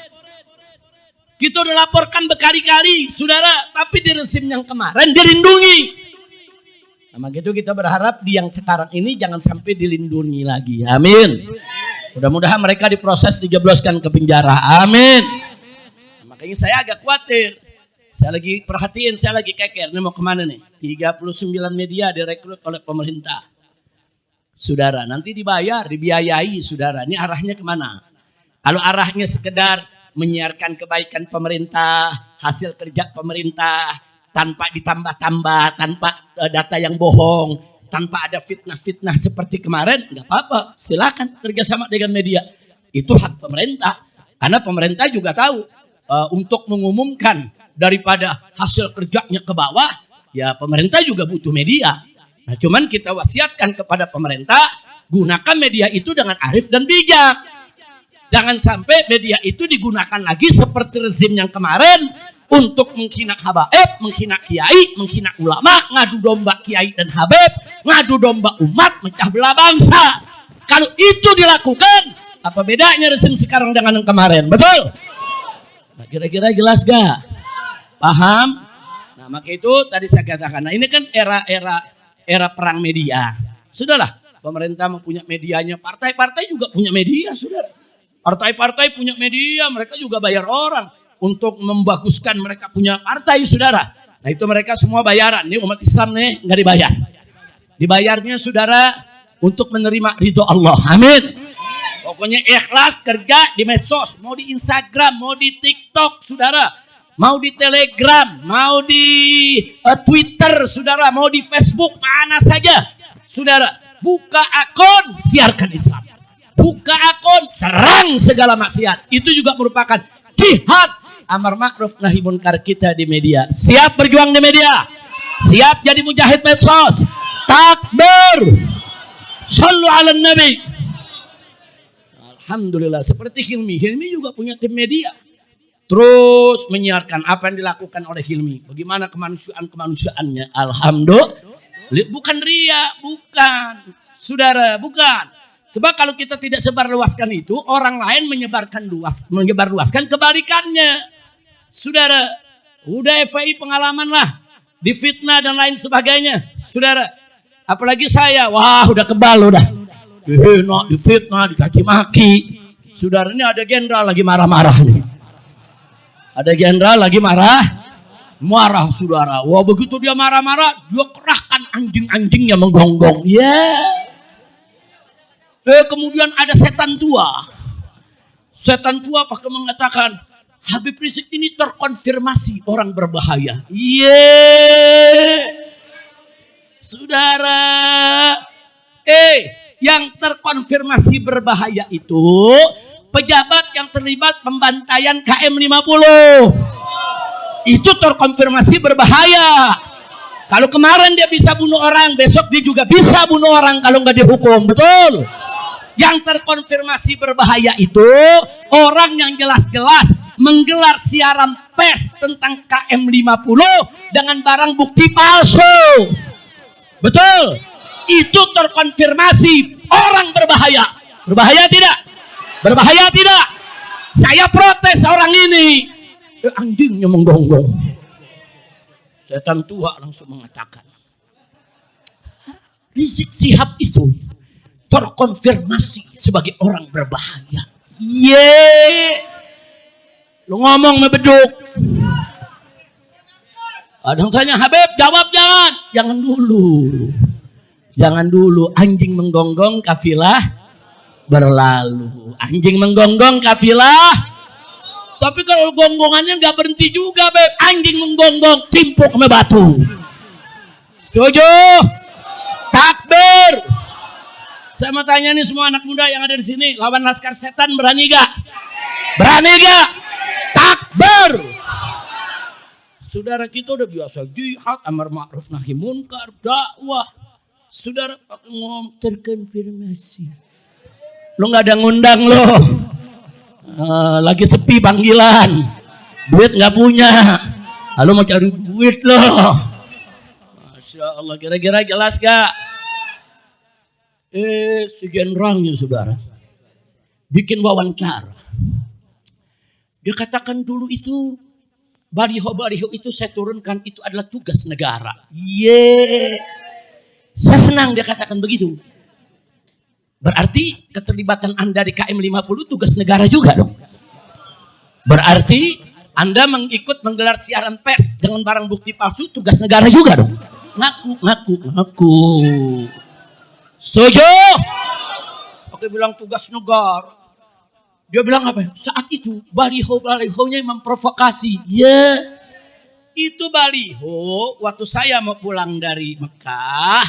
Kita udah laporkan berkali-kali, saudara. Tapi di rezim yang kemarin dilindungi. Sama gitu kita berharap di yang sekarang ini jangan sampai dilindungi lagi. Amin. Mudah-mudahan mereka diproses, dijebloskan ke penjara. Amin. Nah, makanya saya agak khawatir. Saya lagi perhatiin, saya lagi keker. Ini mau kemana nih? 39 media direkrut oleh pemerintah. Saudara, nanti dibayar, dibiayai, saudara. Ini arahnya kemana? Kalau arahnya sekedar menyiarkan kebaikan pemerintah, hasil kerja pemerintah, tanpa ditambah-tambah, tanpa data yang bohong, tanpa ada fitnah-fitnah seperti kemarin, nggak apa-apa. Silakan kerjasama dengan media. Itu hak pemerintah. Karena pemerintah juga tahu untuk mengumumkan daripada hasil kerjanya ke bawah, ya pemerintah juga butuh media. Nah, cuman kita wasiatkan kepada pemerintah, gunakan media itu dengan arif dan bijak. Jangan sampai media itu digunakan lagi seperti rezim yang kemarin untuk menghina habaib, menghina kiai, menghina ulama, ngadu domba kiai dan habib, ngadu domba umat, mecah belah bangsa. Kalau itu dilakukan, apa bedanya rezim sekarang dengan yang kemarin? Betul? Nah, kira-kira jelas gak? Paham? Nah, maka itu tadi saya katakan. Nah, ini kan era perang media. Sudahlah, pemerintah mempunyai medianya, partai-partai juga punya media, saudara. Partai-partai punya media, mereka juga bayar orang untuk membaguskan mereka punya partai, saudara. Nah, itu mereka semua bayaran. Ini umat Islam nih nggak dibayar. Dibayarnya, saudara, untuk menerima ridho Allah. Amin. Pokoknya ikhlas kerja di medsos, mau di Instagram, mau di TikTok, saudara. Mau di Telegram, mau di Twitter, saudara, mau di Facebook, mana saja, saudara. Buka akun, siarkan Islam. Buka akun, serang segala maksiat. Itu juga merupakan jihad amar ma'ruf nahi munkar kita di media. Siap berjuang di media, siap jadi mujahid medsos. Takbir, sallu ala nabi. Alhamdulillah, seperti Hilmi juga punya tim media. Terus menyiarkan apa yang dilakukan oleh Hilmi. Bagaimana kemanusiaannya. Alhamdulillah. Bukan ria, bukan. Saudara, bukan. Sebab kalau kita tidak sebarluaskan itu, orang lain menyebarluaskan kebalikannya. Saudara, udah FPI pengalaman lah. Difitnah dan lain sebagainya. Saudara, apalagi saya, wah udah kebal udah. Difitnah, dikaki maki. Saudara, ini ada jenderal lagi marah-marah nih. Ada jenderal lagi marah, saudara. Wah, begitu dia marah-marah, dia kerahkan anjing-anjingnya menggonggong. Kemudian ada setan tua. Setan tua pakai mengatakan, Habib Rizik ini terkonfirmasi orang berbahaya. Saudara. Yang terkonfirmasi berbahaya itu pejabat yang terlibat pembantaian KM 50. Itu terkonfirmasi berbahaya. Kalau kemarin dia bisa bunuh orang, besok dia juga bisa bunuh orang kalau nggak dihukum. Betul? Yang terkonfirmasi berbahaya itu orang yang jelas-jelas menggelar siaran pers tentang KM 50 dengan barang bukti palsu. Betul? Itu terkonfirmasi orang berbahaya. Berbahaya tidak? Berbahaya tidak? Saya protes orang ini. Anjingnya menggonggong. Setan tua langsung mengatakan, Rizik Syihab itu terkonfirmasi sebagai orang berbahaya. Lu ngomong ngebeduk. Ada yang tanya, Habib jawab jangan. Jangan dulu. Anjing menggonggong, kafilah berlalu. Anjing menggonggong, kafilah. Tapi kalau gonggongannya nggak berhenti juga, Beb. Anjing menggonggong, timpuk sama batu. Setuju? Takbir. Saya mau tanya nih semua anak muda yang ada di sini, lawan laskar setan berani gak? Berani gak? Takbir. Saudara kita udah biasa jihad, amar ma'ruf nahi munkar, dakwah. Saudara ngomong terkonfirmasi. Lo nggak ada ngundang lo. Lagi sepi panggilan, duit nggak punya, lalu mau cari duit loh. Masya Allah, kira-kira jelas gak? Si generalnya saudara, bikin wawancara. Dia katakan dulu itu baliho-baliho itu saya turunkan itu adalah tugas negara. Saya senang dia katakan begitu. Berarti keterlibatan Anda di KM 50 tugas negara juga dong. Berarti Anda mengikut menggelar siaran pers dengan barang bukti palsu tugas negara juga dong. Ngaku. Setuju? Oke, bilang tugas negara. Dia bilang apa? Saat itu baliho-balihonya memprovokasi. Itu baliho waktu saya mau pulang dari Mekah,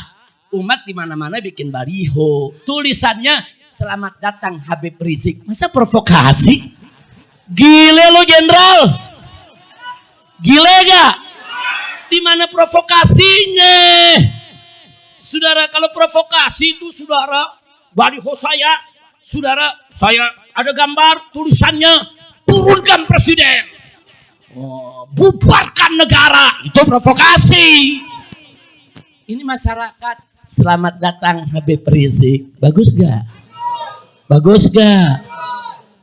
umat di mana-mana bikin baliho. Tulisannya selamat datang Habib Rizik. Masa provokasi? Gile lo jenderal. Gile gak? Di mana provokasinya? Saudara, kalau provokasi itu saudara, baliho saya ada gambar tulisannya turunkan presiden, bubarkan negara, itu provokasi. Ini masyarakat selamat datang Habib Rizik, bagus gak? Bagus gak?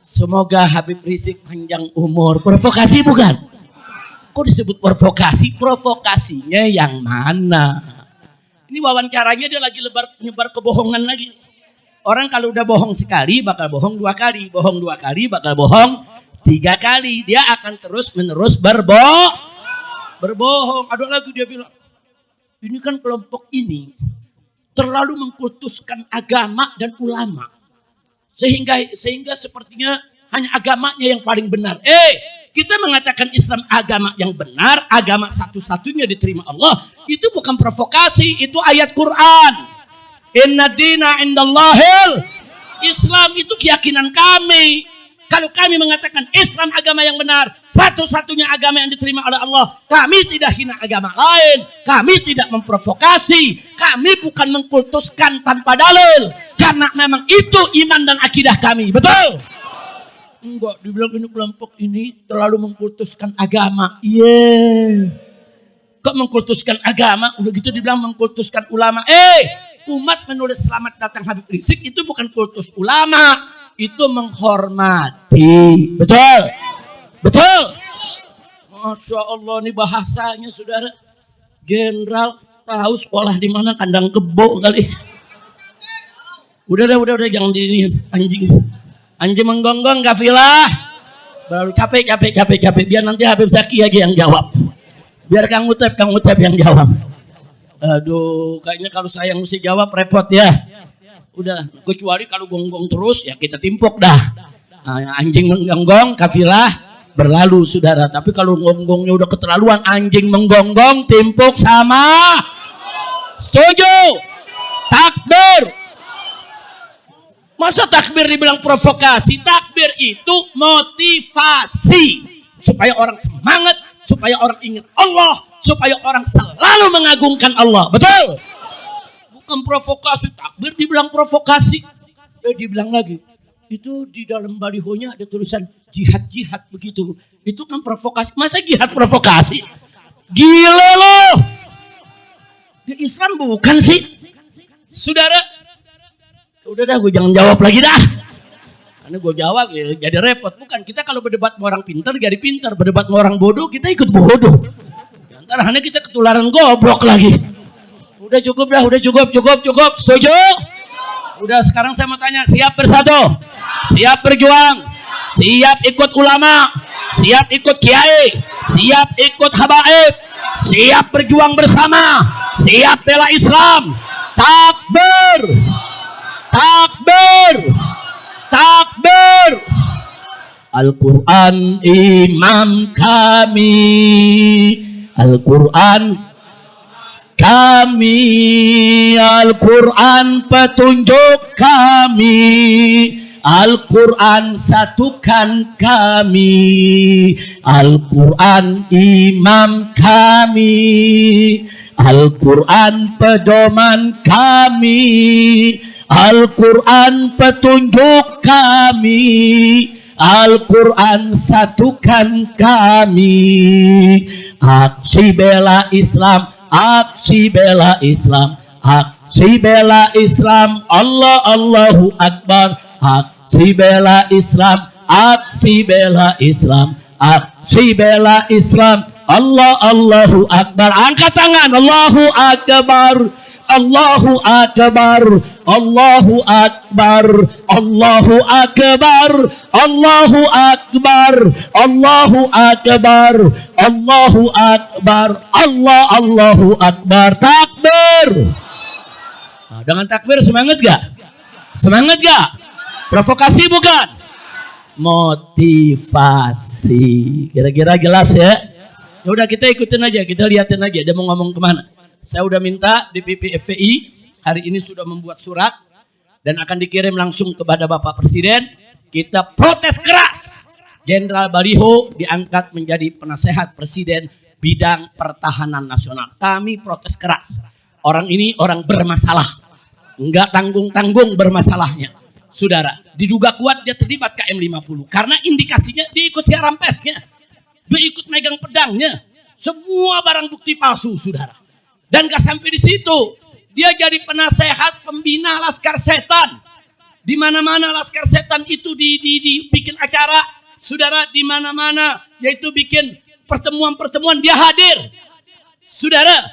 Semoga Habib Rizik panjang umur. Provokasi bukan? Kok disebut provokasi? Provokasinya yang mana? Ini wawancaranya dia lagi nyebar kebohongan lagi. Orang kalau udah bohong sekali bakal bohong 2 kali. Bohong 2 kali bakal bohong 3 kali. Dia akan terus menerus berbohong. Ada lagi dia bilang, ini kan kelompok ini terlalu mengkultuskan agama dan ulama. Sehingga sepertinya hanya agamanya yang paling benar. Kita mengatakan Islam agama yang benar, agama satu-satunya diterima Allah. Itu bukan provokasi, itu ayat Quran. Inna dina indallahil Islam, itu keyakinan kami. Kalau kami mengatakan Islam agama yang benar, satu-satunya agama yang diterima oleh Allah, kami tidak hina agama lain, kami tidak memprovokasi, kami bukan mengkultuskan tanpa dalil, karena memang itu iman dan akidah kami. Betul? Enggak, dibilang ini kelompok ini terlalu mengkultuskan agama. Kok mengkultuskan agama? Udah gitu dibilang mengkultuskan ulama. Umat menulis selamat datang Habib Rizik itu bukan kultus ulama, itu menghormati. Betul? Betul? Masya Allah, ini bahasanya saudara. Jenderal tahu sekolah di mana, kandang kebo kali. Udah jangan di anjing menggonggong kafilah. Baru capek. Biar nanti Habib Zaki aja yang jawab. Biar Kang Utep yang jawab. Aduh, kayaknya kalau saya yang mesti jawab repot ya. Udah, kecuali kalau gonggong terus ya kita timpuk dah. Anjing menggonggong kafilah berlalu saudara. Tapi kalau gonggongnya udah keterlaluan, anjing menggonggong timpuk sama. Setuju? Takbir. Masa takbir dibilang provokasi? Takbir itu motivasi supaya orang semangat, supaya orang ingat Allah, supaya orang selalu mengagungkan Allah. Betul? Bukan provokasi. Takbir dibilang provokasi. Dibilang lagi, itu di dalam balihonya ada tulisan jihad begitu. Itu kan provokasi. Masa jihad provokasi? Gila loh. Di Islam bukan sih? Saudara, udah dah, gue jangan jawab lagi dah. Karena gue jawab ya jadi repot. Bukan, kita kalau berdebat sama orang pintar jadi pintar. Berdebat sama orang bodoh kita ikut bodoh. Ntar hanya kita ketularan goblok lagi. Udah cukup dah, udah cukup. Setuju? Udah, sekarang saya mau tanya, siap bersatu? Siap berjuang? Siap ikut ulama? Siap ikut kiai? Siap ikut habaib? Siap berjuang bersama? Siap bela Islam? Takbir! Takbir! Al-Quran imam kami, Al-Quran kami, Al-Quran petunjuk kami, Al-Quran satukan kami, Al-Quran imam kami, Al-Quran pedoman kami, Al-Quran petunjuk kami, Al-Quran satukan kami. Aksi bela Islam, aksi bela Islam, aksi bela Islam, Allah Allahu Akbar. aksi bela Islam, aksi bela Islam, aksi bela Islam. Allahu Akbar. Angkat tangan. Allahu Akbar. Allahu Akbar. Allahu Akbar. Allahu Akbar. Allahu Akbar. Allahu Akbar. Allahu Akbar. Allahu Akbar. Takbir. Nah, dengan takbir semangat gak? Semangat gak? Provokasi bukan? Motivasi. Kira-kira jelas ya? Ya udah kita ikutin aja, kita liatin aja dia mau ngomong kemana. Saya udah minta DPP FPI hari ini sudah membuat surat dan akan dikirim langsung kepada Bapak Presiden. Kita protes keras. Jenderal Baliho diangkat menjadi penasehat Presiden bidang pertahanan nasional. Kami protes keras. Orang ini orang bermasalah. Enggak tanggung-tanggung bermasalahnya. Saudara, diduga kuat dia terlibat KM50 karena indikasinya dia ikut siaran persnya. Dia ikut megang pedangnya. Semua barang bukti palsu, saudara. Dan gak sampai di situ. Dia jadi penasehat pembina Laskar Setan. Di mana-mana Laskar Setan itu dibikin acara, saudara, di mana-mana yaitu bikin pertemuan-pertemuan dia hadir. Saudara,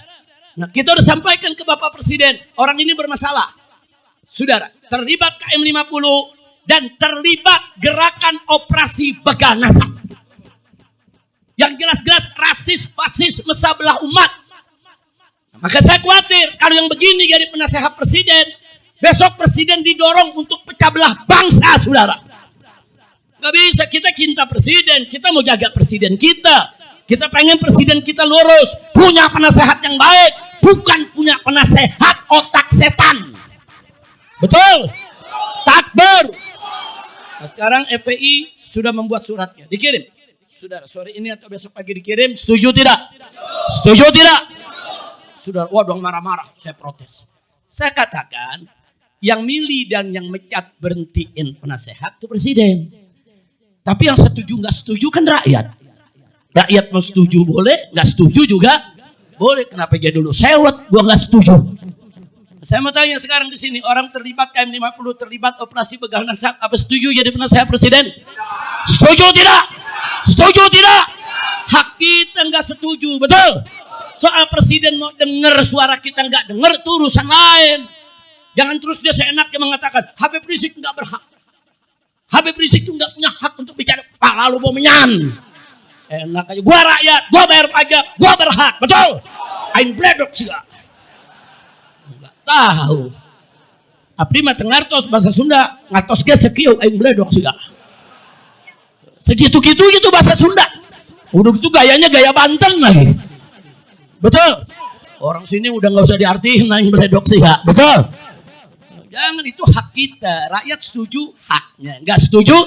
nah kita udah sampaikan ke Bapak Presiden, orang ini bermasalah. Saudara, terlibat KM50 dan terlibat gerakan operasi begal nasab. Yang jelas-jelas rasis, fasis, mesah belah umat. Maka saya khawatir kalau yang begini jadi penasehat presiden, besok presiden didorong untuk pecah belah bangsa, saudara. Gak bisa, kita cinta presiden, kita mau jaga presiden kita. Kita pengen presiden kita lurus, punya penasehat yang baik, bukan punya penasehat otak setan. Betul? Takbir. Nah, sekarang FPI sudah membuat suratnya, dikirim. Saudara, sore ini atau besok pagi dikirim, setuju tidak? Setuju tidak? Saudara, waduh marah-marah, saya protes. Saya katakan, yang milih dan yang mecat berhentiin penasehat itu presiden. Tapi yang setuju nggak setuju kan rakyat. Rakyat mau setuju boleh, nggak setuju juga boleh. Kenapa jadi dulu sewot, gua nggak setuju. Saya mau tanya sekarang di sini, orang terlibat KM50, terlibat operasi begal nasab, apa setuju jadi penasehat presiden? Setuju tidak? Setuju tidak? Hak kita nggak setuju, betul? Soal presiden mau dengar suara kita nggak dengar, itu urusan lain. Jangan terus dia seenaknya mengatakan Habib Rizik nggak berhak. Habib Rizik itu nggak punya hak untuk bicara. Pak lalu mau menyan. Enak aja. Gua rakyat, gua bayar pajak, gua berhak, betul? Aing bledok sih nggak tahu. Abdi mah tengartos bahasa Sunda, ngatos ge sekieu aing bledok sih nggak. Segitu-gitu gitu bahasa Sunda. Udah gitu gayanya gaya Banten lagi. Betul? Orang sini udah nggak usah diartiin aing bledok sih nggak, betul? Jangan, itu hak kita. Rakyat setuju haknya, nggak setuju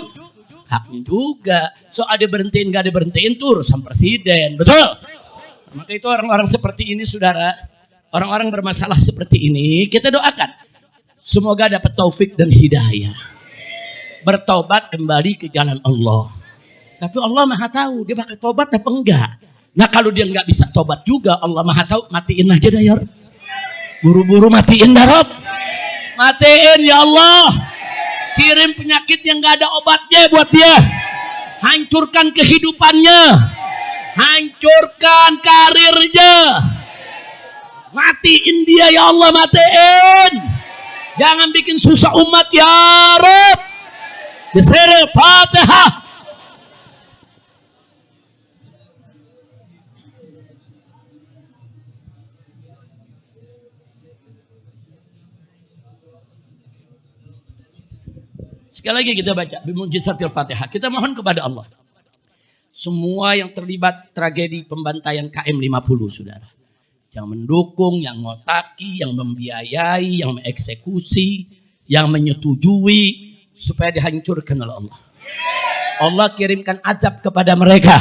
haknya juga. So ada berhentiin nggak ada berhentiin tuh urusan presiden, betul? Maka itu orang-orang seperti ini, saudara, orang-orang bermasalah seperti ini kita doakan semoga dapat taufik dan hidayah, bertobat kembali ke jalan Allah. Tapi Allah Maha tahu dia pakai tobat apa enggak. Nah kalau dia nggak bisa tobat juga, Allah Maha tahu, matiin aja dah ya. Buru-buru matiin dah Rob. Matiin ya Allah. Kirim penyakit yang nggak ada obatnya buat dia. Hancurkan kehidupannya. Hancurkan karirnya. Matiin dia ya Allah, matiin. Jangan bikin susah umat ya Rob. Bismillah, Fatihah. Sekali lagi kita baca Bimujizatil Fatihah. Kita mohon kepada Allah. Semua yang terlibat tragedi pembantaian KM50, saudara. Yang mendukung, yang ngotaki, yang membiayai, yang mengeksekusi, yang menyetujui supaya dihancurkan oleh Allah. Allah kirimkan azab kepada mereka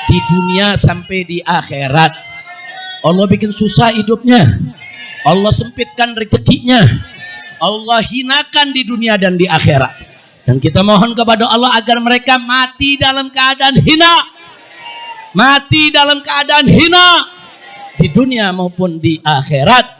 di dunia sampai di akhirat. Allah bikin susah hidupnya. Allah sempitkan rezekinya. Allah hinakan di dunia dan di akhirat. Dan kita mohon kepada Allah agar mereka mati dalam keadaan hina. Mati dalam keadaan hina. Di dunia maupun di akhirat.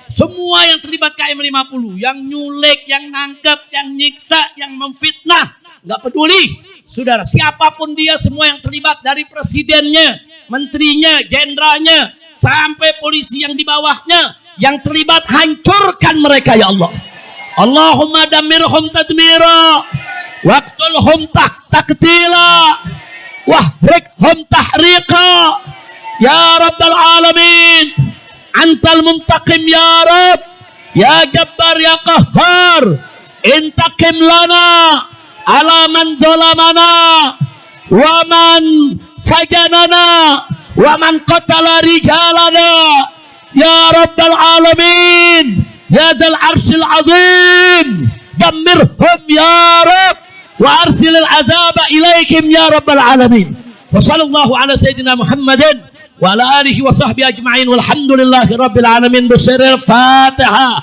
Semua yang terlibat KM 50, yang nyulik, yang nangkep, yang nyiksa, yang memfitnah, nggak peduli. Saudara, siapapun dia, semua yang terlibat dari presidennya, menterinya, jenderalnya, sampai polisi yang di bawahnya, yang terlibat, hancurkan mereka ya Allah. Allahumma damirhum tadmira, waqtulhum taqtila, wahrikhum tahriqa, ya Rabbal Alamin. Antal muntaqim ya Rabb, ya Jabbar ya Qahhar, intaqim lana ala man zalamana wa man sajanana wa man qatala rijalana ya Rabbal Alamin, ya Dzal Arsyil Azim. Dammirhum ya Rabb wa arsilil azaba ilaikum ya Rabbal Alamin. Wa sallallahu ala sayyidina Muhammadin wa ala alihi wa sahbihi ajma'in walhamdulillahi rabbil alamin. Bisiril Fatihah.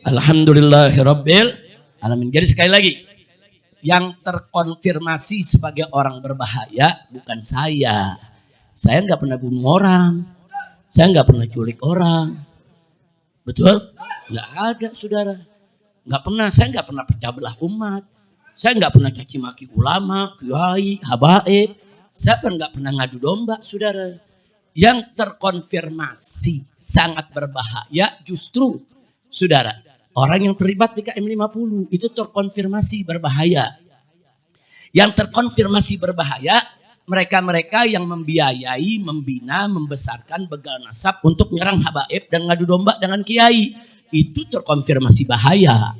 Alhamdulillahi rabbil alamin. Jadi sekali lagi, yang terkonfirmasi sebagai orang berbahaya bukan saya. Saya nggak pernah bunuh orang, saya nggak pernah culik orang, betul? Nggak ada, saudara. Nggak pernah. Saya nggak pernah pecah belah umat. Saya nggak pernah caci maki ulama, kiai, habaib. Saya nggak pernah ngadu domba, saudara. Yang terkonfirmasi sangat berbahaya justru, saudara, orang yang terlibat di KM 50 itu terkonfirmasi berbahaya. Yang terkonfirmasi berbahaya, mereka-mereka yang membiayai, membina, membesarkan begal nasab untuk menyerang habaib dan ngadu domba dengan kiai. Itu terkonfirmasi bahaya.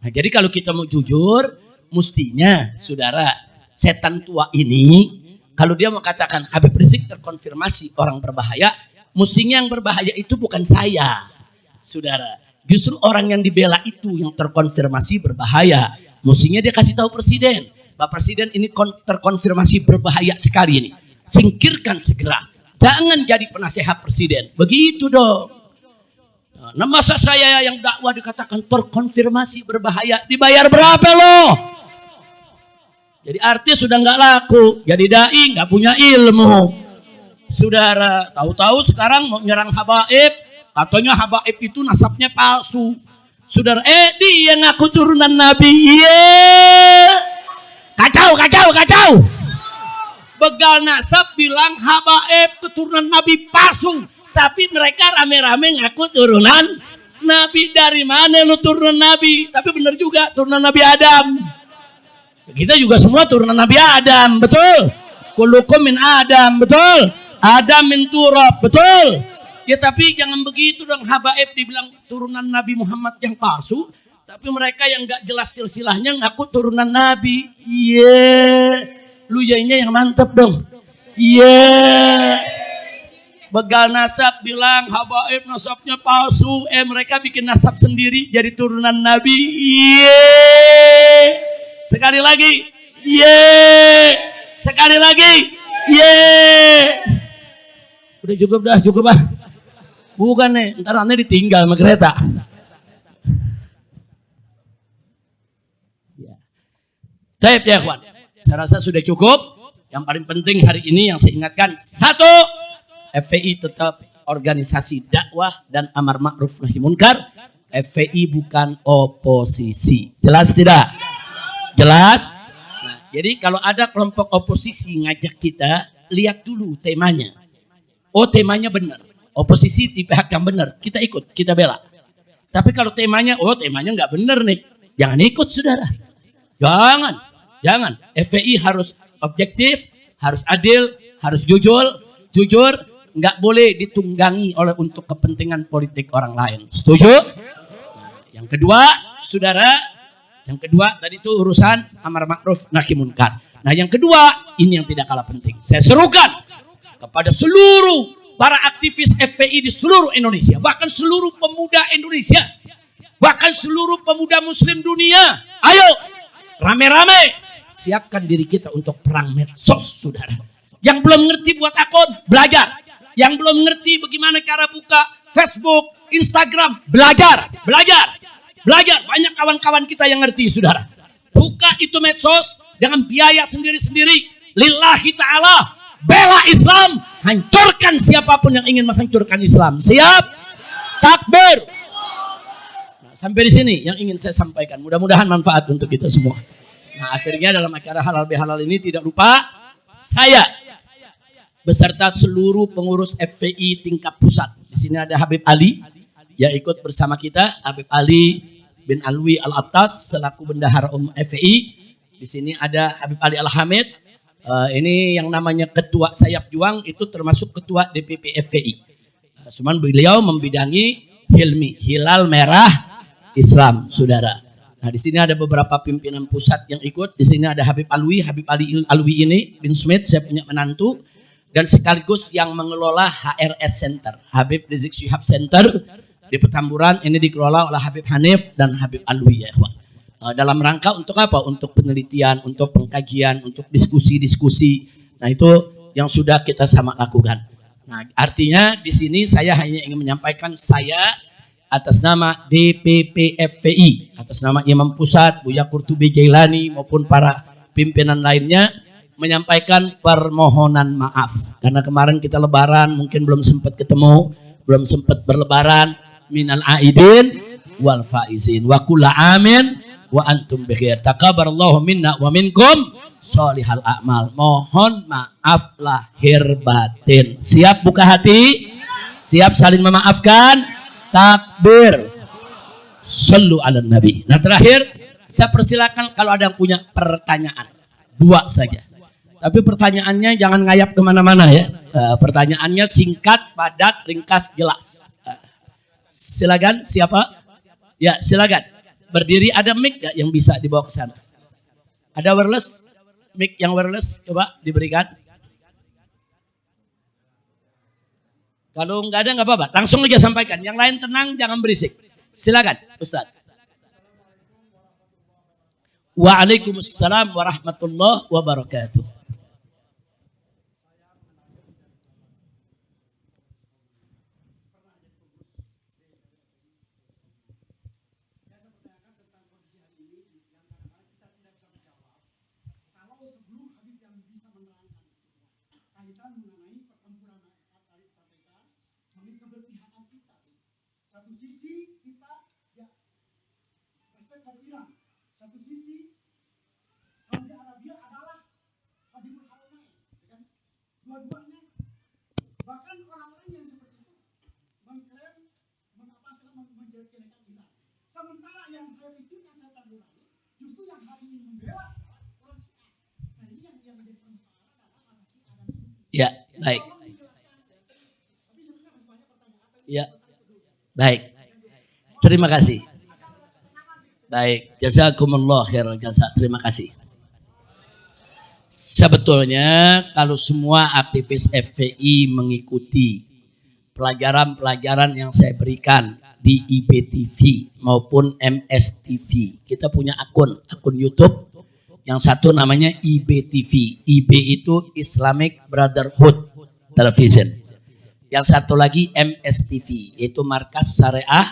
Nah, jadi kalau kita mau jujur, mestinya, saudara, setan tua ini, kalau dia mau katakan Habib Rizik terkonfirmasi orang berbahaya, mestinya yang berbahaya itu bukan saya, saudara. Justru orang yang dibela itu yang terkonfirmasi berbahaya. Mestinya dia kasih tahu presiden, Pak Presiden ini terkonfirmasi berbahaya sekali ini. Singkirkan segera. Jangan jadi penasehat presiden. Begitu dong. Nah, masa saya yang dakwah dikatakan terkonfirmasi berbahaya, dibayar berapa loh? Jadi artis sudah nggak laku, jadi dai nggak punya ilmu. Saudara, tahu-tahu sekarang mau nyerang habaib, katanya habaib itu nasabnya palsu. Saudara, dia ngaku turunan Nabi. Kacau. Begal nasab bilang habaib keturunan Nabi palsu. Tapi mereka rame-rame ngaku turunan Nabi. Dari mana lu turunan Nabi? Tapi benar juga turunan Nabi Adam. Kita juga semua turunan Nabi Adam, betul? Kullukum min Adam, betul? Adam min turab, betul? Ya tapi jangan begitu dong, habaib dibilang turunan Nabi Muhammad yang palsu, tapi mereka yang gak jelas silsilahnya ngaku turunan Nabi. Lu yainya yang mantep dong. Begal nasab bilang habaib nasabnya palsu, mereka bikin nasab sendiri jadi turunan Nabi. Sekali lagi, sekali lagi, udah cukup bah. Bukan nih, ntar aneh ditinggal sama kereta. Baik ya kawan, saya rasa sudah cukup. Yang paling penting hari ini yang saya ingatkan, satu, FPI tetap organisasi dakwah dan amar ma'ruf nahi munkar. FPI bukan oposisi. Jelas tidak? Jelas? Nah, jadi kalau ada kelompok oposisi ngajak kita, lihat dulu temanya. Oh, temanya benar. Oposisi di pihak yang benar, kita ikut, kita bela. Tapi kalau temanya, temanya nggak benar nih, jangan ikut, saudara. Jangan. FPI harus objektif, harus adil, harus jujur, nggak boleh ditunggangi oleh untuk kepentingan politik orang lain. Setuju? Nah, yang kedua, saudara, tadi itu urusan amar ma'ruf nahi munkar. Nah, yang kedua, ini yang tidak kalah penting. Saya serukan kepada seluruh para aktivis FPI di seluruh Indonesia, bahkan seluruh pemuda Indonesia, bahkan seluruh pemuda muslim dunia. Ayo, rame-rame, siapkan diri kita untuk perang medsos, saudara. Yang belum ngerti buat akun, belajar. Yang belum ngerti bagaimana cara buka Facebook, Instagram, belajar. Belajar, banyak kawan-kawan kita yang ngerti, saudara. Buka itu medsos dengan biaya sendiri-sendiri. Lillahi ta'ala, bela Islam, hancurkan siapapun yang ingin menghancurkan Islam. Siap? Takbir. Nah, sampai di sini yang ingin saya sampaikan. Mudah-mudahan manfaat untuk kita semua. Nah, akhirnya dalam acara halal bihalal ini tidak lupa saya beserta seluruh pengurus FPI tingkat pusat. Di sini ada Habib Ali yang ikut bersama kita, Habib Ali bin Alwi Al-Attas selaku bendahara FPI. Di sini ada Habib Ali Al-Hamid. Ini yang namanya ketua Sayap Juang, itu termasuk ketua DPP FPI. Cuman beliau membidangi Hilmi, Hilal Merah Islam, saudara. Nah, di sini ada beberapa pimpinan pusat yang ikut. Di sini ada Habib Alwi, Habib Ali Alwi ini bin Smith, saya punya menantu, dan sekaligus yang mengelola HRS Center, Habib Rizik Syihab Center di Petamburan. Ini dikelola oleh Habib Hanif dan Habib Alwi, ya ikhwan. Dalam rangka untuk apa? Untuk penelitian, untuk pengkajian, untuk diskusi-diskusi. Nah, itu yang sudah kita sama lakukan. Nah, artinya di sini saya hanya ingin menyampaikan saya atas nama DPP FPI, atas nama Imam Pusat, Buya Qurtubi Jailani maupun para pimpinan lainnya menyampaikan permohonan maaf. Karena kemarin kita lebaran mungkin belum sempat ketemu, belum sempat berlebaran. Minal aidin wal faizin wa kulla amin wa antum bikhair. Taqabbalallahu minna wa minkum sholihal a'mal. Mohon maaf lahir batin. Siap buka hati? Siap saling memaafkan? Takbir. Sallu ala nabi. Nah, terakhir saya persilakan kalau ada yang punya pertanyaan, 2 saja. Tapi pertanyaannya jangan ngayap kemana-mana ya. Pertanyaannya singkat, padat, ringkas, jelas. Silakan, siapa? Ya, silakan. Berdiri, ada mic gak yang bisa dibawa ke sana? Ada wireless? Mic yang wireless coba diberikan. Kalau nggak ada nggak apa-apa, langsung aja sampaikan. Yang lain tenang, jangan berisik. Silakan, Ustaz. Waalaikumsalam warahmatullahi wabarakatuh. Satu sisi kita ya respect pada Iran, satu sisi Saudi Arabia adalah Habibul Haramain, kan? Dua-duanya bahkan orang-orang yang seperti itu mengklaim menjelek-jelekan Iran. Sementara yang saya pikirkan saya tanggulangi justru yang hari ini membela orang Syiah. Nah, ini yang menjadi permasalahan adalah orang Syiah dan Sunni. Ya, baik. Ya. Baik, terima kasih. Baik, jazakumullah khairan jasa. Terima kasih. Sebetulnya kalau semua aktivis FPI mengikuti pelajaran-pelajaran yang saya berikan di IBTV maupun MSTV, kita punya akun YouTube. Yang satu namanya IBTV. IB itu Islamic Brotherhood Television. Yang satu lagi MSTV, yaitu Markas Syariah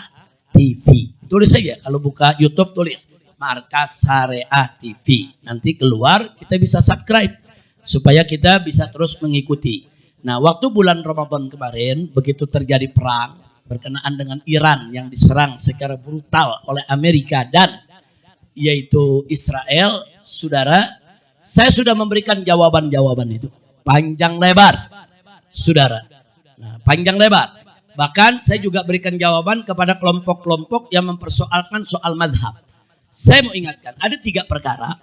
TV. Tulis saja, kalau buka YouTube tulis Markas Syariah TV. Nanti keluar, kita bisa subscribe supaya kita bisa terus mengikuti. Nah, waktu bulan Ramadan kemarin, begitu terjadi perang berkenaan dengan Iran yang diserang secara brutal oleh Amerika dan yaitu Israel, saudara, saya sudah memberikan jawaban-jawaban itu panjang lebar, saudara. Nah, panjang lebar. Bahkan saya juga berikan jawaban kepada kelompok-kelompok yang mempersoalkan soal madhab. Saya mau ingatkan, ada 3 perkara.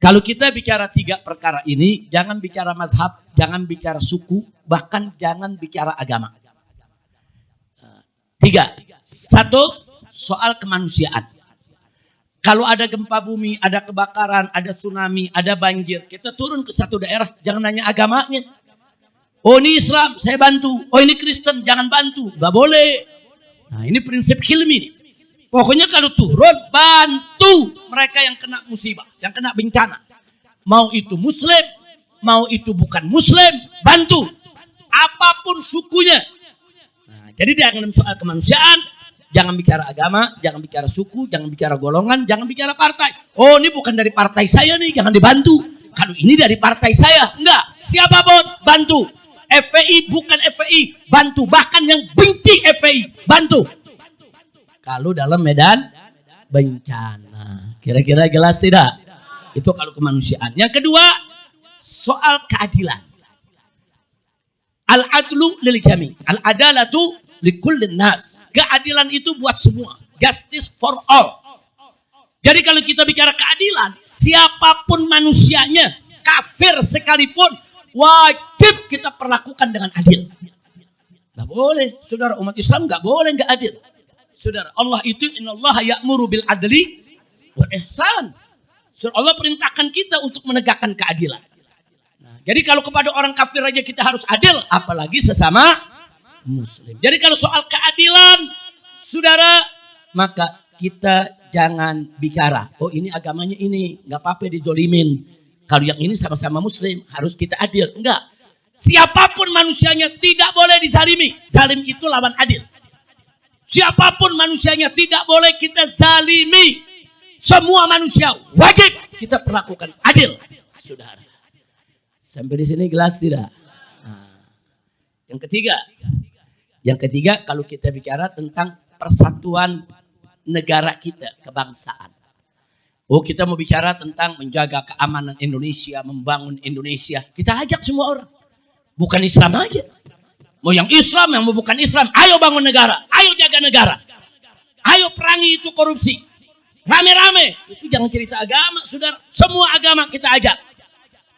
Kalau kita bicara 3 perkara ini, jangan bicara madhab, jangan bicara suku, bahkan jangan bicara agama. 3. 1, soal kemanusiaan. Kalau ada gempa bumi, ada kebakaran, ada tsunami, ada banjir, kita turun ke satu daerah, jangan nanya agamanya. Oh, ini Islam, saya bantu. Oh, ini Kristen, jangan bantu. Gak boleh. Nah, ini prinsip Hilmi. Pokoknya kalau turun, bantu mereka yang kena musibah, yang kena bencana. Mau itu Muslim, mau itu bukan Muslim, bantu. Apapun sukunya. Nah, jadi dalam soal kemanusiaan, Jangan bicara agama, jangan bicara suku, jangan bicara golongan, jangan bicara partai. Oh, ini bukan dari partai saya nih, jangan dibantu. Kalau ini dari partai saya, enggak. Siapapun bantu. FPI bukan FPI, bantu. Bahkan yang benci FPI, bantu. Kalau dalam medan bencana. Kira-kira jelas tidak? Itu kalau kemanusiaan. Yang kedua, soal keadilan. Al-adlu lil jami'. Al-adalatu likullin nas. Keadilan itu buat semua. Justice for all. Jadi kalau kita bicara keadilan, siapapun manusianya, kafir sekalipun, wajib kita perlakukan dengan adil. Gak boleh, saudara, umat Islam gak boleh gak adil. Saudara, Allah itu innallaha ya'muru bil adli wal ihsan. Saudara, Allah perintahkan kita untuk menegakkan keadilan. Nah, jadi kalau kepada orang kafir aja kita harus adil, apalagi sesama Muslim. Jadi kalau soal keadilan, saudara, maka kita jangan bicara, oh ini agamanya ini, nggak apa-apa dizolimin. Kalau yang ini sama-sama Muslim, harus kita adil. Enggak. Siapapun manusianya tidak boleh dizalimi. Zalim itu lawan adil. Siapapun manusianya tidak boleh kita zalimi. Semua manusia wajib kita perlakukan adil, saudara. Sampai di sini jelas tidak? Nah, yang ketiga kalau kita bicara tentang persatuan negara kita, kebangsaan. Oh, kita mau bicara tentang menjaga keamanan Indonesia, membangun Indonesia. Kita ajak semua orang. Bukan Islam aja. Mau yang Islam, yang mau bukan Islam. Ayo bangun negara. Ayo jaga negara. Ayo perangi itu korupsi. Rame-rame. Itu jangan cerita agama, saudara. Semua agama kita ajak.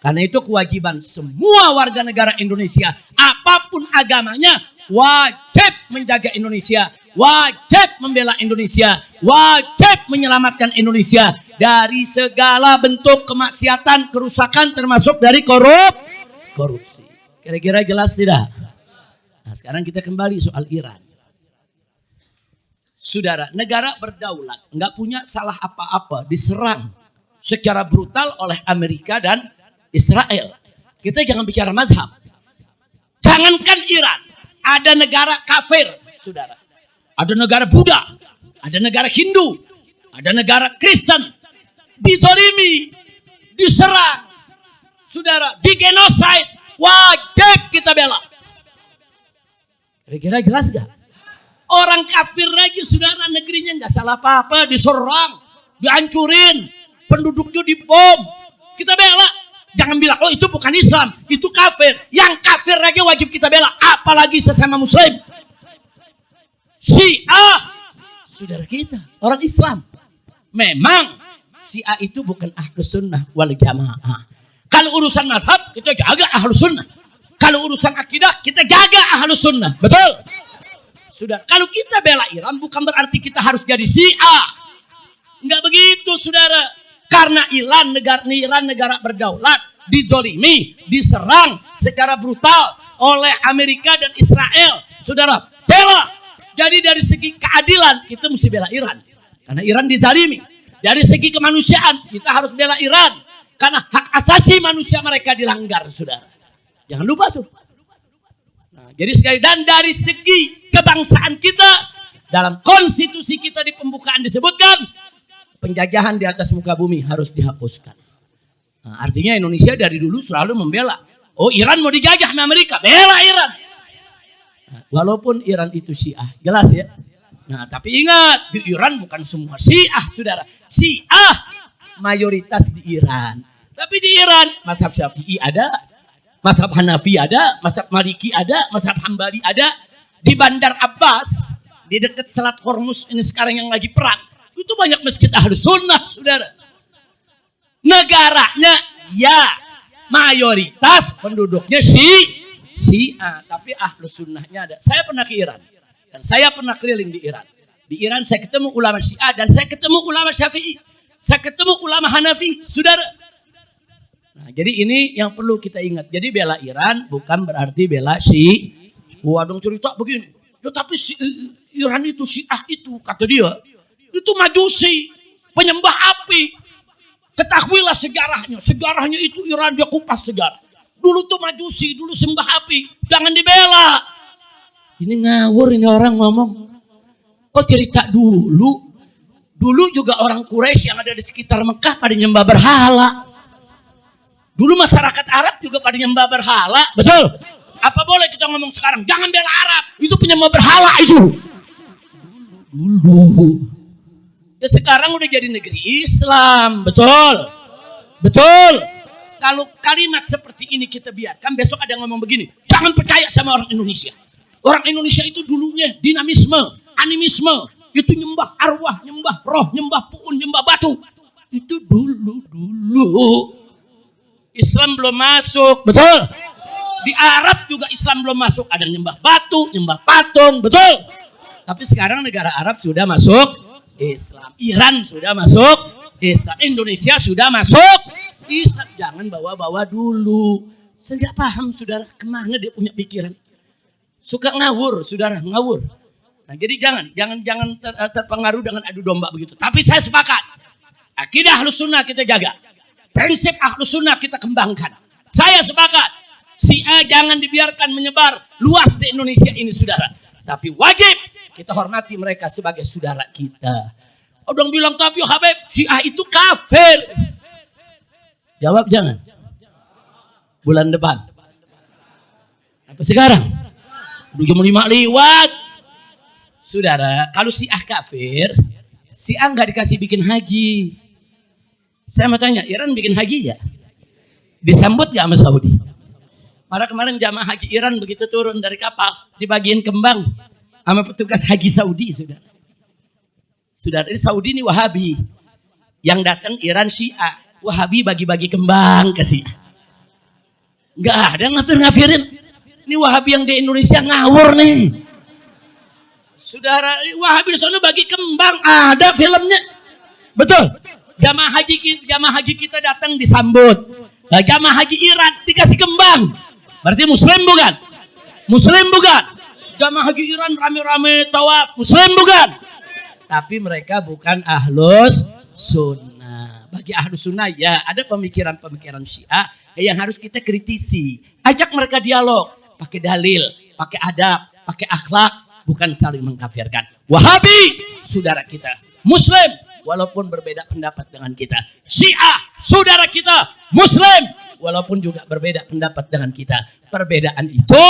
Karena itu kewajiban semua warga negara Indonesia. Apapun agamanya, wajib menjaga Indonesia. Wajib membela Indonesia. Wajib menyelamatkan Indonesia. Dari segala bentuk kemaksiatan, kerusakan, termasuk dari korupsi. Kira-kira jelas tidak? Nah, sekarang kita kembali soal Iran. Saudara, negara berdaulat, nggak punya salah apa-apa, diserang secara brutal oleh Amerika dan Israel. Kita jangan bicara mazhab. Jangankan Iran, ada negara kafir, saudara. Ada negara Buddha, ada negara Hindu, ada negara Kristen. Dizalimi, diserang, saudara, digenosid. Wajib kita bela. Kira-kira jelas gak? Orang kafir aja saudara, negerinya gak salah apa-apa, diserang, dihancurin, penduduknya dibom. Kita bela. Jangan bilang, oh itu bukan Islam, itu kafir. Yang kafir aja wajib kita bela, apalagi sesama Muslim. Syiah, saudara kita, orang Islam. Memang Syiah itu bukan Ahlus Sunnah wal Jamaah. Kalau urusan mazhab, kita jaga Ahlus Sunnah. Kalau urusan akidah, kita jaga Ahlus Sunnah. Betul? Saudara, kalau kita bela Iran, bukan berarti kita harus jadi Syiah. Enggak begitu, saudara. Karena Iran negara berdaulat, dizolimi, diserang secara brutal oleh Amerika dan Israel. Saudara, bela. Jadi dari segi keadilan, kita mesti bela Iran. Karena Iran dizalimi. Dari segi kemanusiaan, kita harus bela Iran. Karena hak asasi manusia mereka dilanggar, saudara. Jangan lupa tuh. Nah, jadi sekali, dan dari segi kebangsaan kita, dalam konstitusi kita di pembukaan disebutkan, penjajahan di atas muka bumi harus dihapuskan. Nah, artinya Indonesia dari dulu selalu membela. Oh, Iran mau dijajah sama Amerika, bela Iran. Nah, walaupun Iran itu Syiah, jelas ya. Nah, tapi ingat, di Iran bukan semua Syiah, saudara. Syiah mayoritas di Iran. Tapi di Iran, mazhab Syafi'i ada, mazhab Hanafi ada, mazhab Maliki ada, mazhab Hambali ada. Di Bandar Abbas, di dekat Selat Hormuz ini sekarang yang lagi perang, itu banyak masjid Ahlus Sunnah, saudara. Negaranya, ya, mayoritas penduduknya Syiah, tapi Ahlus Sunnahnya ada. Saya pernah ke Iran, dan saya pernah keliling di Iran. Di Iran saya ketemu ulama Syiah, dan saya ketemu ulama Syafi'i. Saya ketemu ulama Hanafi, saudara. Nah, jadi ini yang perlu kita ingat. Jadi bela Iran bukan berarti bela Syiah. Waduh cerita begini. Ya tapi Iran itu Syiah itu, kata dia, itu majusi, penyembah api. Ketahuilah sejarahnya. Sejarahnya itu Iran, dia kupas sejarah. Dulu tuh majusi, dulu sembah api. Jangan dibela. Ini ngawur ini orang ngomong. Kok cerita dulu? Dulu juga orang Quraisy yang ada di sekitar Mekah pada nyembah berhala. Dulu masyarakat Arab juga pada nyembah berhala. Betul? Apa boleh kita ngomong sekarang? Jangan bela Arab. Itu penyembah berhala itu. Dulu. Ya sekarang udah jadi negeri Islam. Betul? Betul? Kalau kalimat seperti ini kita biarkan, besok ada yang ngomong begini. Jangan percaya sama orang Indonesia. Orang Indonesia itu dulunya dinamisme, animisme. Itu nyembah arwah, nyembah roh, nyembah puun, nyembah batu. Itu dulu. Islam belum masuk, betul? Di Arab juga Islam belum masuk. Ada nyembah batu, nyembah patung, betul? Tapi sekarang negara Arab sudah masuk Islam. Iran sudah masuk Islam. Indonesia sudah masuk Islam. Jangan bawa-bawa dulu. Saya nggak paham saudara kemana dia punya pikiran. Suka ngawur, saudara ngawur. Nah, jadi jangan terpengaruh dengan adu domba begitu. Tapi saya sepakat. Akidah Ahlus Sunnah kita jaga. Prinsip Ahlus Sunnah kita kembangkan. Saya sepakat. Syiah jangan dibiarkan menyebar luas di Indonesia ini, saudara. Tapi wajib kita hormati mereka sebagai saudara kita. Orang bilang tapi Habib, Syiah itu kafir. Jawab jangan. Bulan depan. Apa sekarang? Udah jam 5 lewat. Saudara, kalau Syiah kafir, Syiah nggak dikasih bikin haji. Saya mau tanya, Iran bikin haji ya? Disambut nggak sama Saudi? Malah kemarin jamaah haji Iran begitu turun dari kapal, dibagiin kembang sama petugas haji Saudi, saudara. Saudara, ini Saudi ini Wahabi. Yang datang Iran Syiah. Wahabi bagi-bagi kembang ke Syiah. Nggak ada ngafir-ngafirin. Ini Wahabi yang di Indonesia ngawur nih. Saudara, Wahabi di sana bagi kembang, ada filmnya. Betul. Jamaah haji kita datang disambut. Jamaah haji Iran dikasih kembang. Berarti Muslim bukan? Muslim bukan? Jamaah haji Iran rame-rame tawaf. Muslim bukan? Tapi mereka bukan Ahlus Sunnah. Bagi Ahlus Sunnah ya ada pemikiran-pemikiran Syiah yang harus kita kritisi. Ajak mereka dialog. Pakai dalil, pakai adab, pakai akhlak. Bukan saling mengkafirkan. Wahabi, saudara kita. Muslim, walaupun berbeda pendapat dengan kita. Syiah, saudara kita. Muslim, walaupun juga berbeda pendapat dengan kita. Perbedaan itu,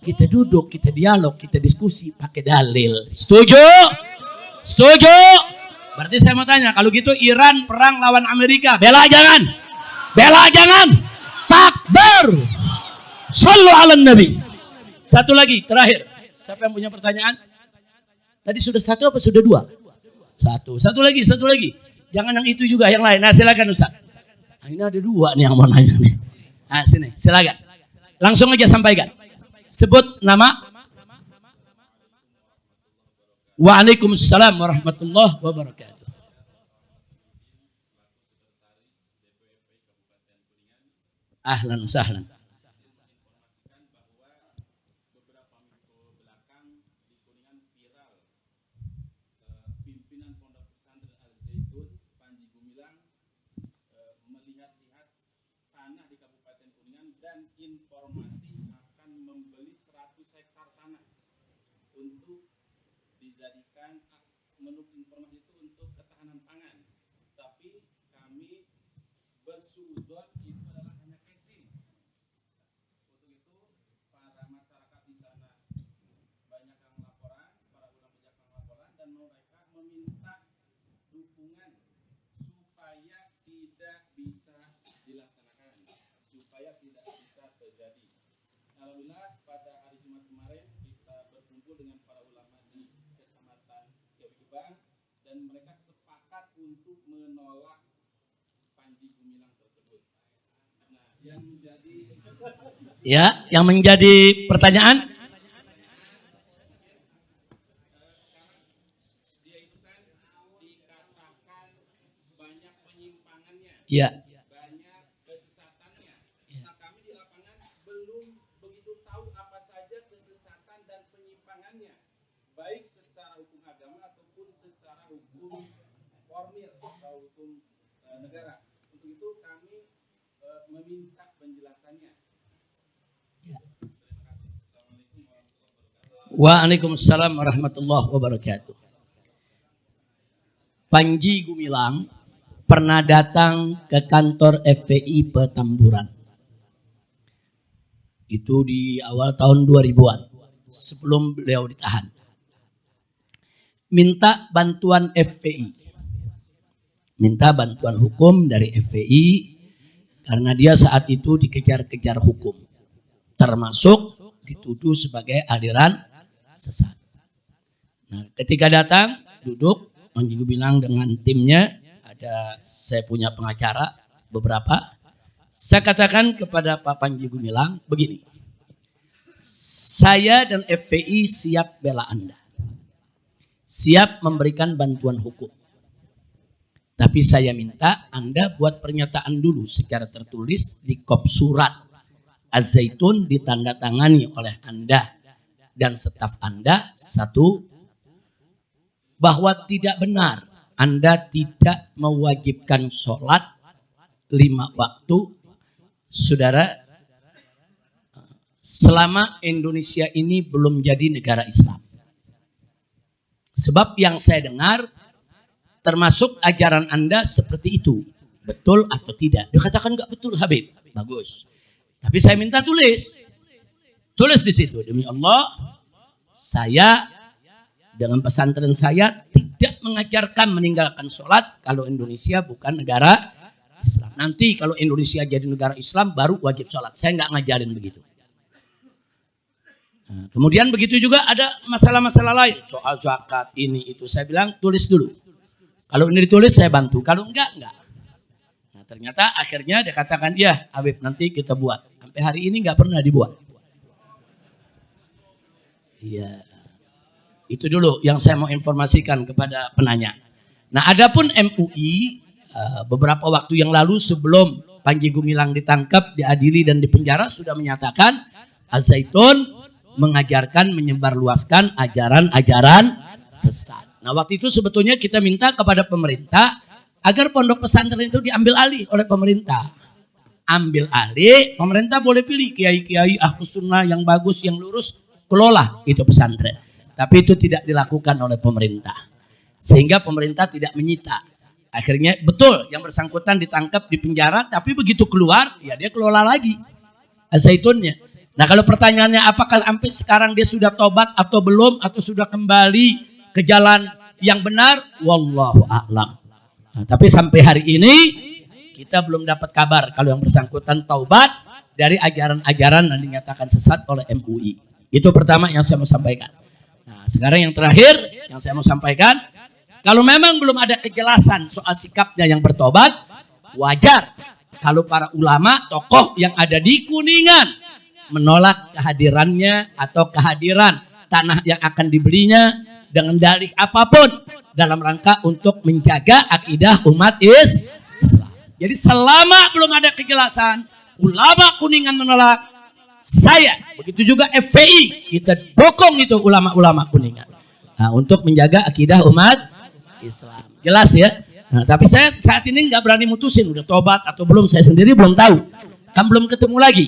kita duduk, kita dialog, kita diskusi pakai dalil. Setuju? Setuju? Berarti saya mau tanya, kalau gitu Iran perang lawan Amerika. Bela jangan? Bela jangan? Takbir! Sallu ala Nabi. Satu lagi, terakhir. Siapa yang punya pertanyaan? Tadi sudah satu apa sudah dua? Satu lagi. Jangan yang itu juga, yang lain. Nah silakan Ustaz. Nah, ini ada dua nih yang mau nanya nih. Nah sini, silakan. Langsung aja sampaikan. Sebut nama. Waalaikumsalam warahmatullahi wabarakatuh. Ahlan sahlan. Informasi akan membeli 100 hektar tanah untuk dijadikan menurut informasi itu untuk ketahanan pangan. Tapi kami bersuudzon itu adalah hanya casing. Untuk itu para masyarakat di sana banyak yang laporan, para ulama banyak yang laporan dan mereka meminta dukungan supaya tidak bisa dilaksanakan, supaya tidak bisa terjadi. Alhamdulillah pada hari Jumat kemarin kita berkumpul dengan para ulama di Kecamatan Ciawigebang dan mereka sepakat untuk menolak Panji Gumilang tersebut. Nah, yang menjadi pertanyaan? Dia itu kan dikatakan banyak penyimpangannya. Iya. Baik secara hukum agama ataupun secara hukum formil atau hukum negara. Untuk itu kami meminta penjelasannya. Ya. Terima kasih. Assalamualaikum warahmatullahi wabarakatuh. Waalaikumsalam warahmatullahi wabarakatuh. Panji Gumilang pernah datang ke kantor FPI Petamburan. Itu di awal tahun 2000-an, sebelum beliau ditahan. Minta bantuan FPI. Minta bantuan hukum dari FPI karena dia saat itu dikejar-kejar hukum. Termasuk dituduh sebagai aliran sesat. Nah, ketika datang, duduk, Panji Gumilang dengan timnya, ada saya punya pengacara beberapa. Saya katakan kepada Pak Panji Gumilang begini, saya dan FPI siap bela Anda, siap memberikan bantuan hukum. Tapi saya minta Anda buat pernyataan dulu secara tertulis di kop surat Az-Zaitun, ditandatangani oleh Anda dan staf Anda. Satu, bahwa tidak benar Anda tidak mewajibkan sholat 5 waktu, saudara, selama Indonesia ini belum jadi negara Islam. Sebab yang saya dengar, termasuk ajaran Anda seperti itu. Betul atau tidak? Dikatakan nggak betul, Habib. Bagus. Tapi saya minta tulis. Tulis di situ, demi Allah, saya dengan pesantren saya tidak mengajarkan meninggalkan sholat kalau Indonesia bukan negara Islam. Nanti kalau Indonesia jadi negara Islam baru wajib sholat. Saya nggak ngajarin begitu. Nah, kemudian begitu juga ada masalah-masalah lain. Soal zakat ini itu. Saya bilang tulis dulu. Kalau ini ditulis saya bantu. Kalau enggak. Nah, ternyata akhirnya dia katakan, iya Habib nanti kita buat. Sampai hari ini nggak pernah dibuat. Iya. Itu dulu yang saya mau informasikan kepada penanya. Nah, adapun MUI beberapa waktu yang lalu sebelum Panji Gumilang ditangkap, diadili dan dipenjara sudah menyatakan Az-Zaitun mengajarkan, menyebarluaskan ajaran-ajaran sesat. Nah, waktu itu sebetulnya kita minta kepada pemerintah agar pondok pesantren itu diambil alih oleh pemerintah. Ambil alih, pemerintah boleh pilih kiai-kiai Ahlus Sunnah yang bagus, yang lurus, kelola itu pesantren. Tapi itu tidak dilakukan oleh pemerintah. Sehingga pemerintah tidak menyita. Akhirnya betul yang bersangkutan ditangkap di penjara. Tapi begitu keluar ya dia kelola lagi Az-Zaitunnya. Nah, kalau pertanyaannya apakah sampai sekarang dia sudah tobat atau belum, atau sudah kembali ke jalan yang benar, wallahu a'lam. Nah, tapi sampai hari ini kita belum dapat kabar kalau yang bersangkutan taubat dari ajaran-ajaran yang dinyatakan sesat oleh MUI. Itu pertama yang saya mau sampaikan. Nah, sekarang yang terakhir yang saya mau sampaikan, kalau memang belum ada kejelasan soal sikapnya yang bertobat, wajar kalau para ulama, tokoh yang ada di Kuningan menolak kehadirannya atau kehadiran tanah yang akan dibelinya dengan dalih apapun dalam rangka untuk menjaga akidah umat Islam. Jadi selama belum ada kejelasan, ulama Kuningan menolak, saya, begitu juga FPI, kita dukung itu ulama-ulama Kuningan. Nah, untuk menjaga akidah umat Islam. Jelas ya? Nah, tapi saya saat ini nggak berani mutusin udah tobat atau belum, saya sendiri belum tahu. Kan belum ketemu lagi.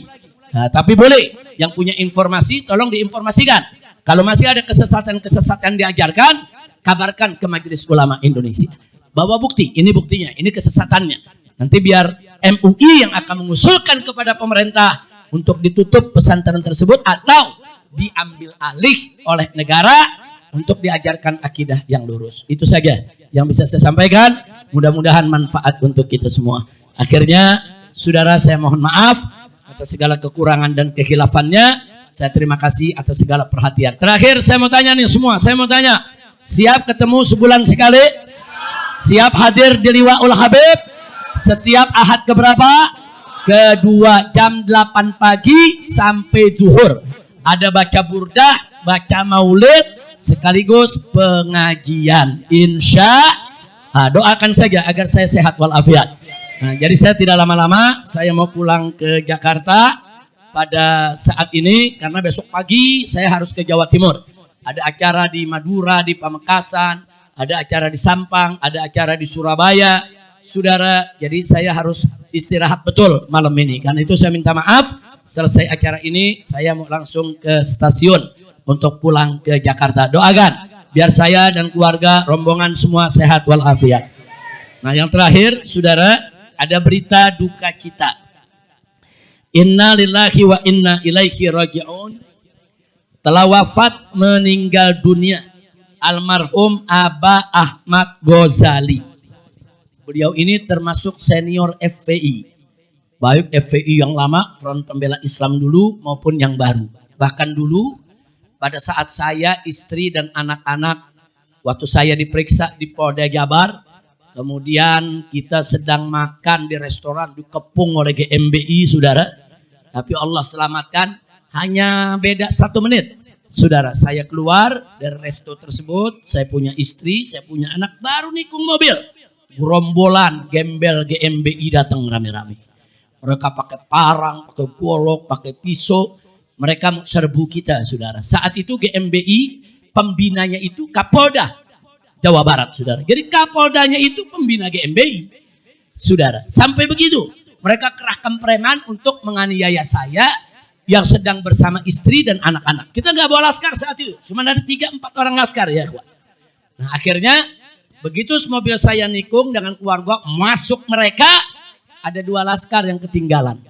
Nah, tapi boleh, yang punya informasi tolong diinformasikan. Kalau masih ada kesesatan-kesesatan diajarkan, kabarkan ke Majelis Ulama Indonesia. Bawa bukti, ini buktinya, ini kesesatannya. Nanti biar MUI yang akan mengusulkan kepada pemerintah untuk ditutup pesantren tersebut atau diambil alih oleh negara untuk diajarkan akidah yang lurus. Itu saja yang bisa saya sampaikan. Mudah-mudahan manfaat untuk kita semua. Akhirnya, saudara, saya mohon maaf atas segala kekurangan dan kehilafannya. Saya terima kasih atas segala perhatian. Terakhir, saya mau tanya nih semua. Saya mau tanya, siap ketemu sebulan sekali? Siap hadir di Liwaul Habib? Setiap Ahad keberapa? Kedua, jam 8 pagi sampai zuhur. Ada baca burdah, baca maulid, sekaligus pengajian. Doakan saja agar saya sehat walafiat. Nah, jadi saya tidak lama-lama, saya mau pulang ke Jakarta pada saat ini karena besok pagi saya harus ke Jawa Timur. Ada acara di Madura, di Pamekasan, ada acara di Sampang, ada acara di Surabaya. Saudara, jadi saya harus istirahat betul malam ini. Karena itu saya minta maaf, selesai acara ini saya mau langsung ke stasiun untuk pulang ke Jakarta. Doakan biar saya dan keluarga rombongan semua sehat walafiat. Nah, yang terakhir, saudara, ada berita duka cita. Inna lillahi wa inna ilaihi raji'un. Telah wafat meninggal dunia almarhum Aba Ahmad Ghazali. Beliau ini termasuk senior FPI, baik FPI yang lama, Front Pembela Islam dulu maupun yang baru. Bahkan dulu pada saat saya, istri dan anak-anak, waktu saya diperiksa di Polda Jabar, kemudian kita sedang makan di restoran dikepung oleh GMBI, saudara. Tapi Allah selamatkan, hanya beda 1 menit. Saudara, saya keluar dari resto tersebut, saya punya istri, saya punya anak, baru nikung mobil. Gerombolan gembel GMBI datang rame-rame. Mereka pakai parang, pakai golok, pakai pisau. Mereka mau serbu kita, saudara. Saat itu GMBI, pembinanya itu Kapolda Jawa Barat, saudara. Jadi Kapoldanya itu pembina GMBI, saudara. Sampai begitu, mereka kerahkan preman untuk menganiaya saya yang sedang bersama istri dan anak-anak. Kita nggak bawa laskar saat itu, cuma ada 3-4 orang laskar ya. Nah, akhirnya begitu mobil saya nikung dengan keluarga masuk mereka, ada 2 laskar yang ketinggalan.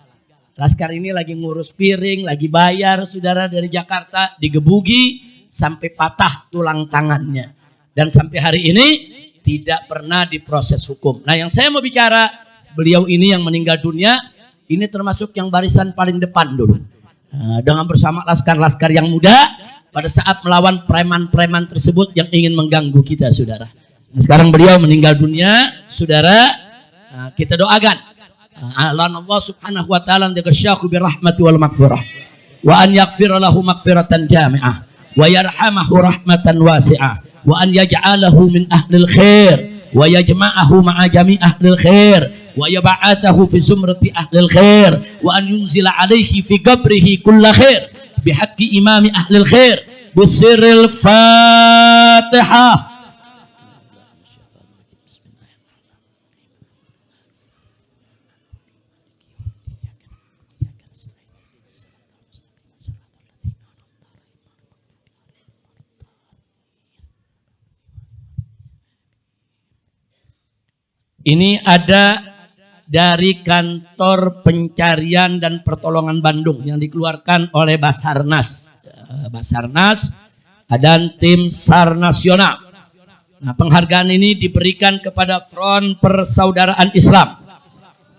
Laskar ini lagi ngurus piring, lagi bayar, saudara, dari Jakarta, digebuki sampai patah tulang tangannya. Dan sampai hari ini tidak pernah diproses hukum. Nah, yang saya mau bicara, beliau ini yang meninggal dunia, ini termasuk yang barisan paling depan dulu. Dengan bersama laskar-laskar yang muda pada saat melawan preman-preman tersebut yang ingin mengganggu kita, saudara. Nah, sekarang beliau meninggal dunia, saudara. Kita doakan Allah subhanahu wa ta'ala yaghsyahu birahmati wal maghfirah wa an yaghfir lahu maghfiratan jami'ah wa yarhamahu rahmatan wasi'ah wa an yaj'alahu min ahlil khair wa yajma'ahu ma'a jami' ahlil khair wa yab'athahu fi zumrati ahlil khair wa an yunzila alaihi fi qabrihi kulla khair bihaqqi imami ahlil khair bisirril Fatihah. Ini ada dari Kantor Pencarian dan Pertolongan Bandung yang dikeluarkan oleh Basarnas. Basarnas dan tim SAR Nasional. Nah, penghargaan ini diberikan kepada Front Persaudaraan Islam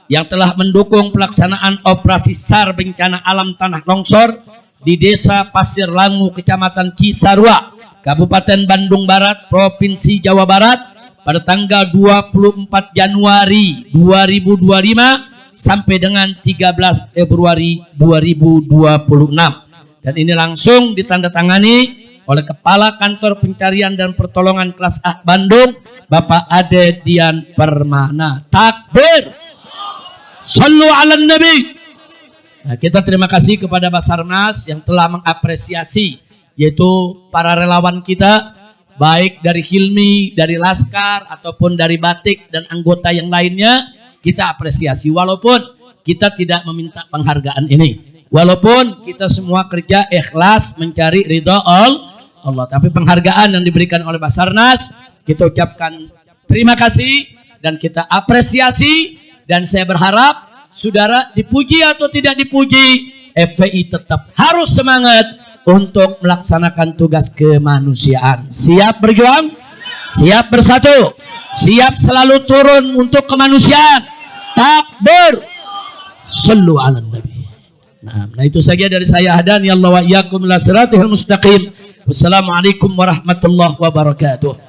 yang telah mendukung pelaksanaan operasi SAR bencana alam tanah longsor di Desa Pasir Langu, Kecamatan Cisarua, Kabupaten Bandung Barat, Provinsi Jawa Barat, pada tanggal 24 Januari 2025 sampai dengan 13 Februari 2026. Dan ini langsung ditandatangani oleh Kepala Kantor Pencarian dan Pertolongan Kelas A Bandung, Bapak Ade Dian Permana. Takbir. Sallu ala Nabi. Nah, kita terima kasih kepada Basarnas yang telah mengapresiasi, yaitu para relawan kita, baik dari Hilmi, dari Laskar, ataupun dari Batik dan anggota yang lainnya, kita apresiasi. Walaupun kita tidak meminta penghargaan ini, walaupun kita semua kerja ikhlas mencari ridha Allah, tapi penghargaan yang diberikan oleh Basarnas, kita ucapkan terima kasih dan kita apresiasi. Dan saya berharap, saudara, dipuji atau tidak dipuji, FPI tetap harus semangat untuk melaksanakan tugas kemanusiaan. Siap berjuang, siap bersatu, siap selalu turun untuk kemanusiaan. Takbir. Sallu ala Nabi. Nah, itu saja dari saya. Hadani Allah wa iyyakum ila siratal mustaqim. Wassalamualaikum warahmatullahi wabarakatuh.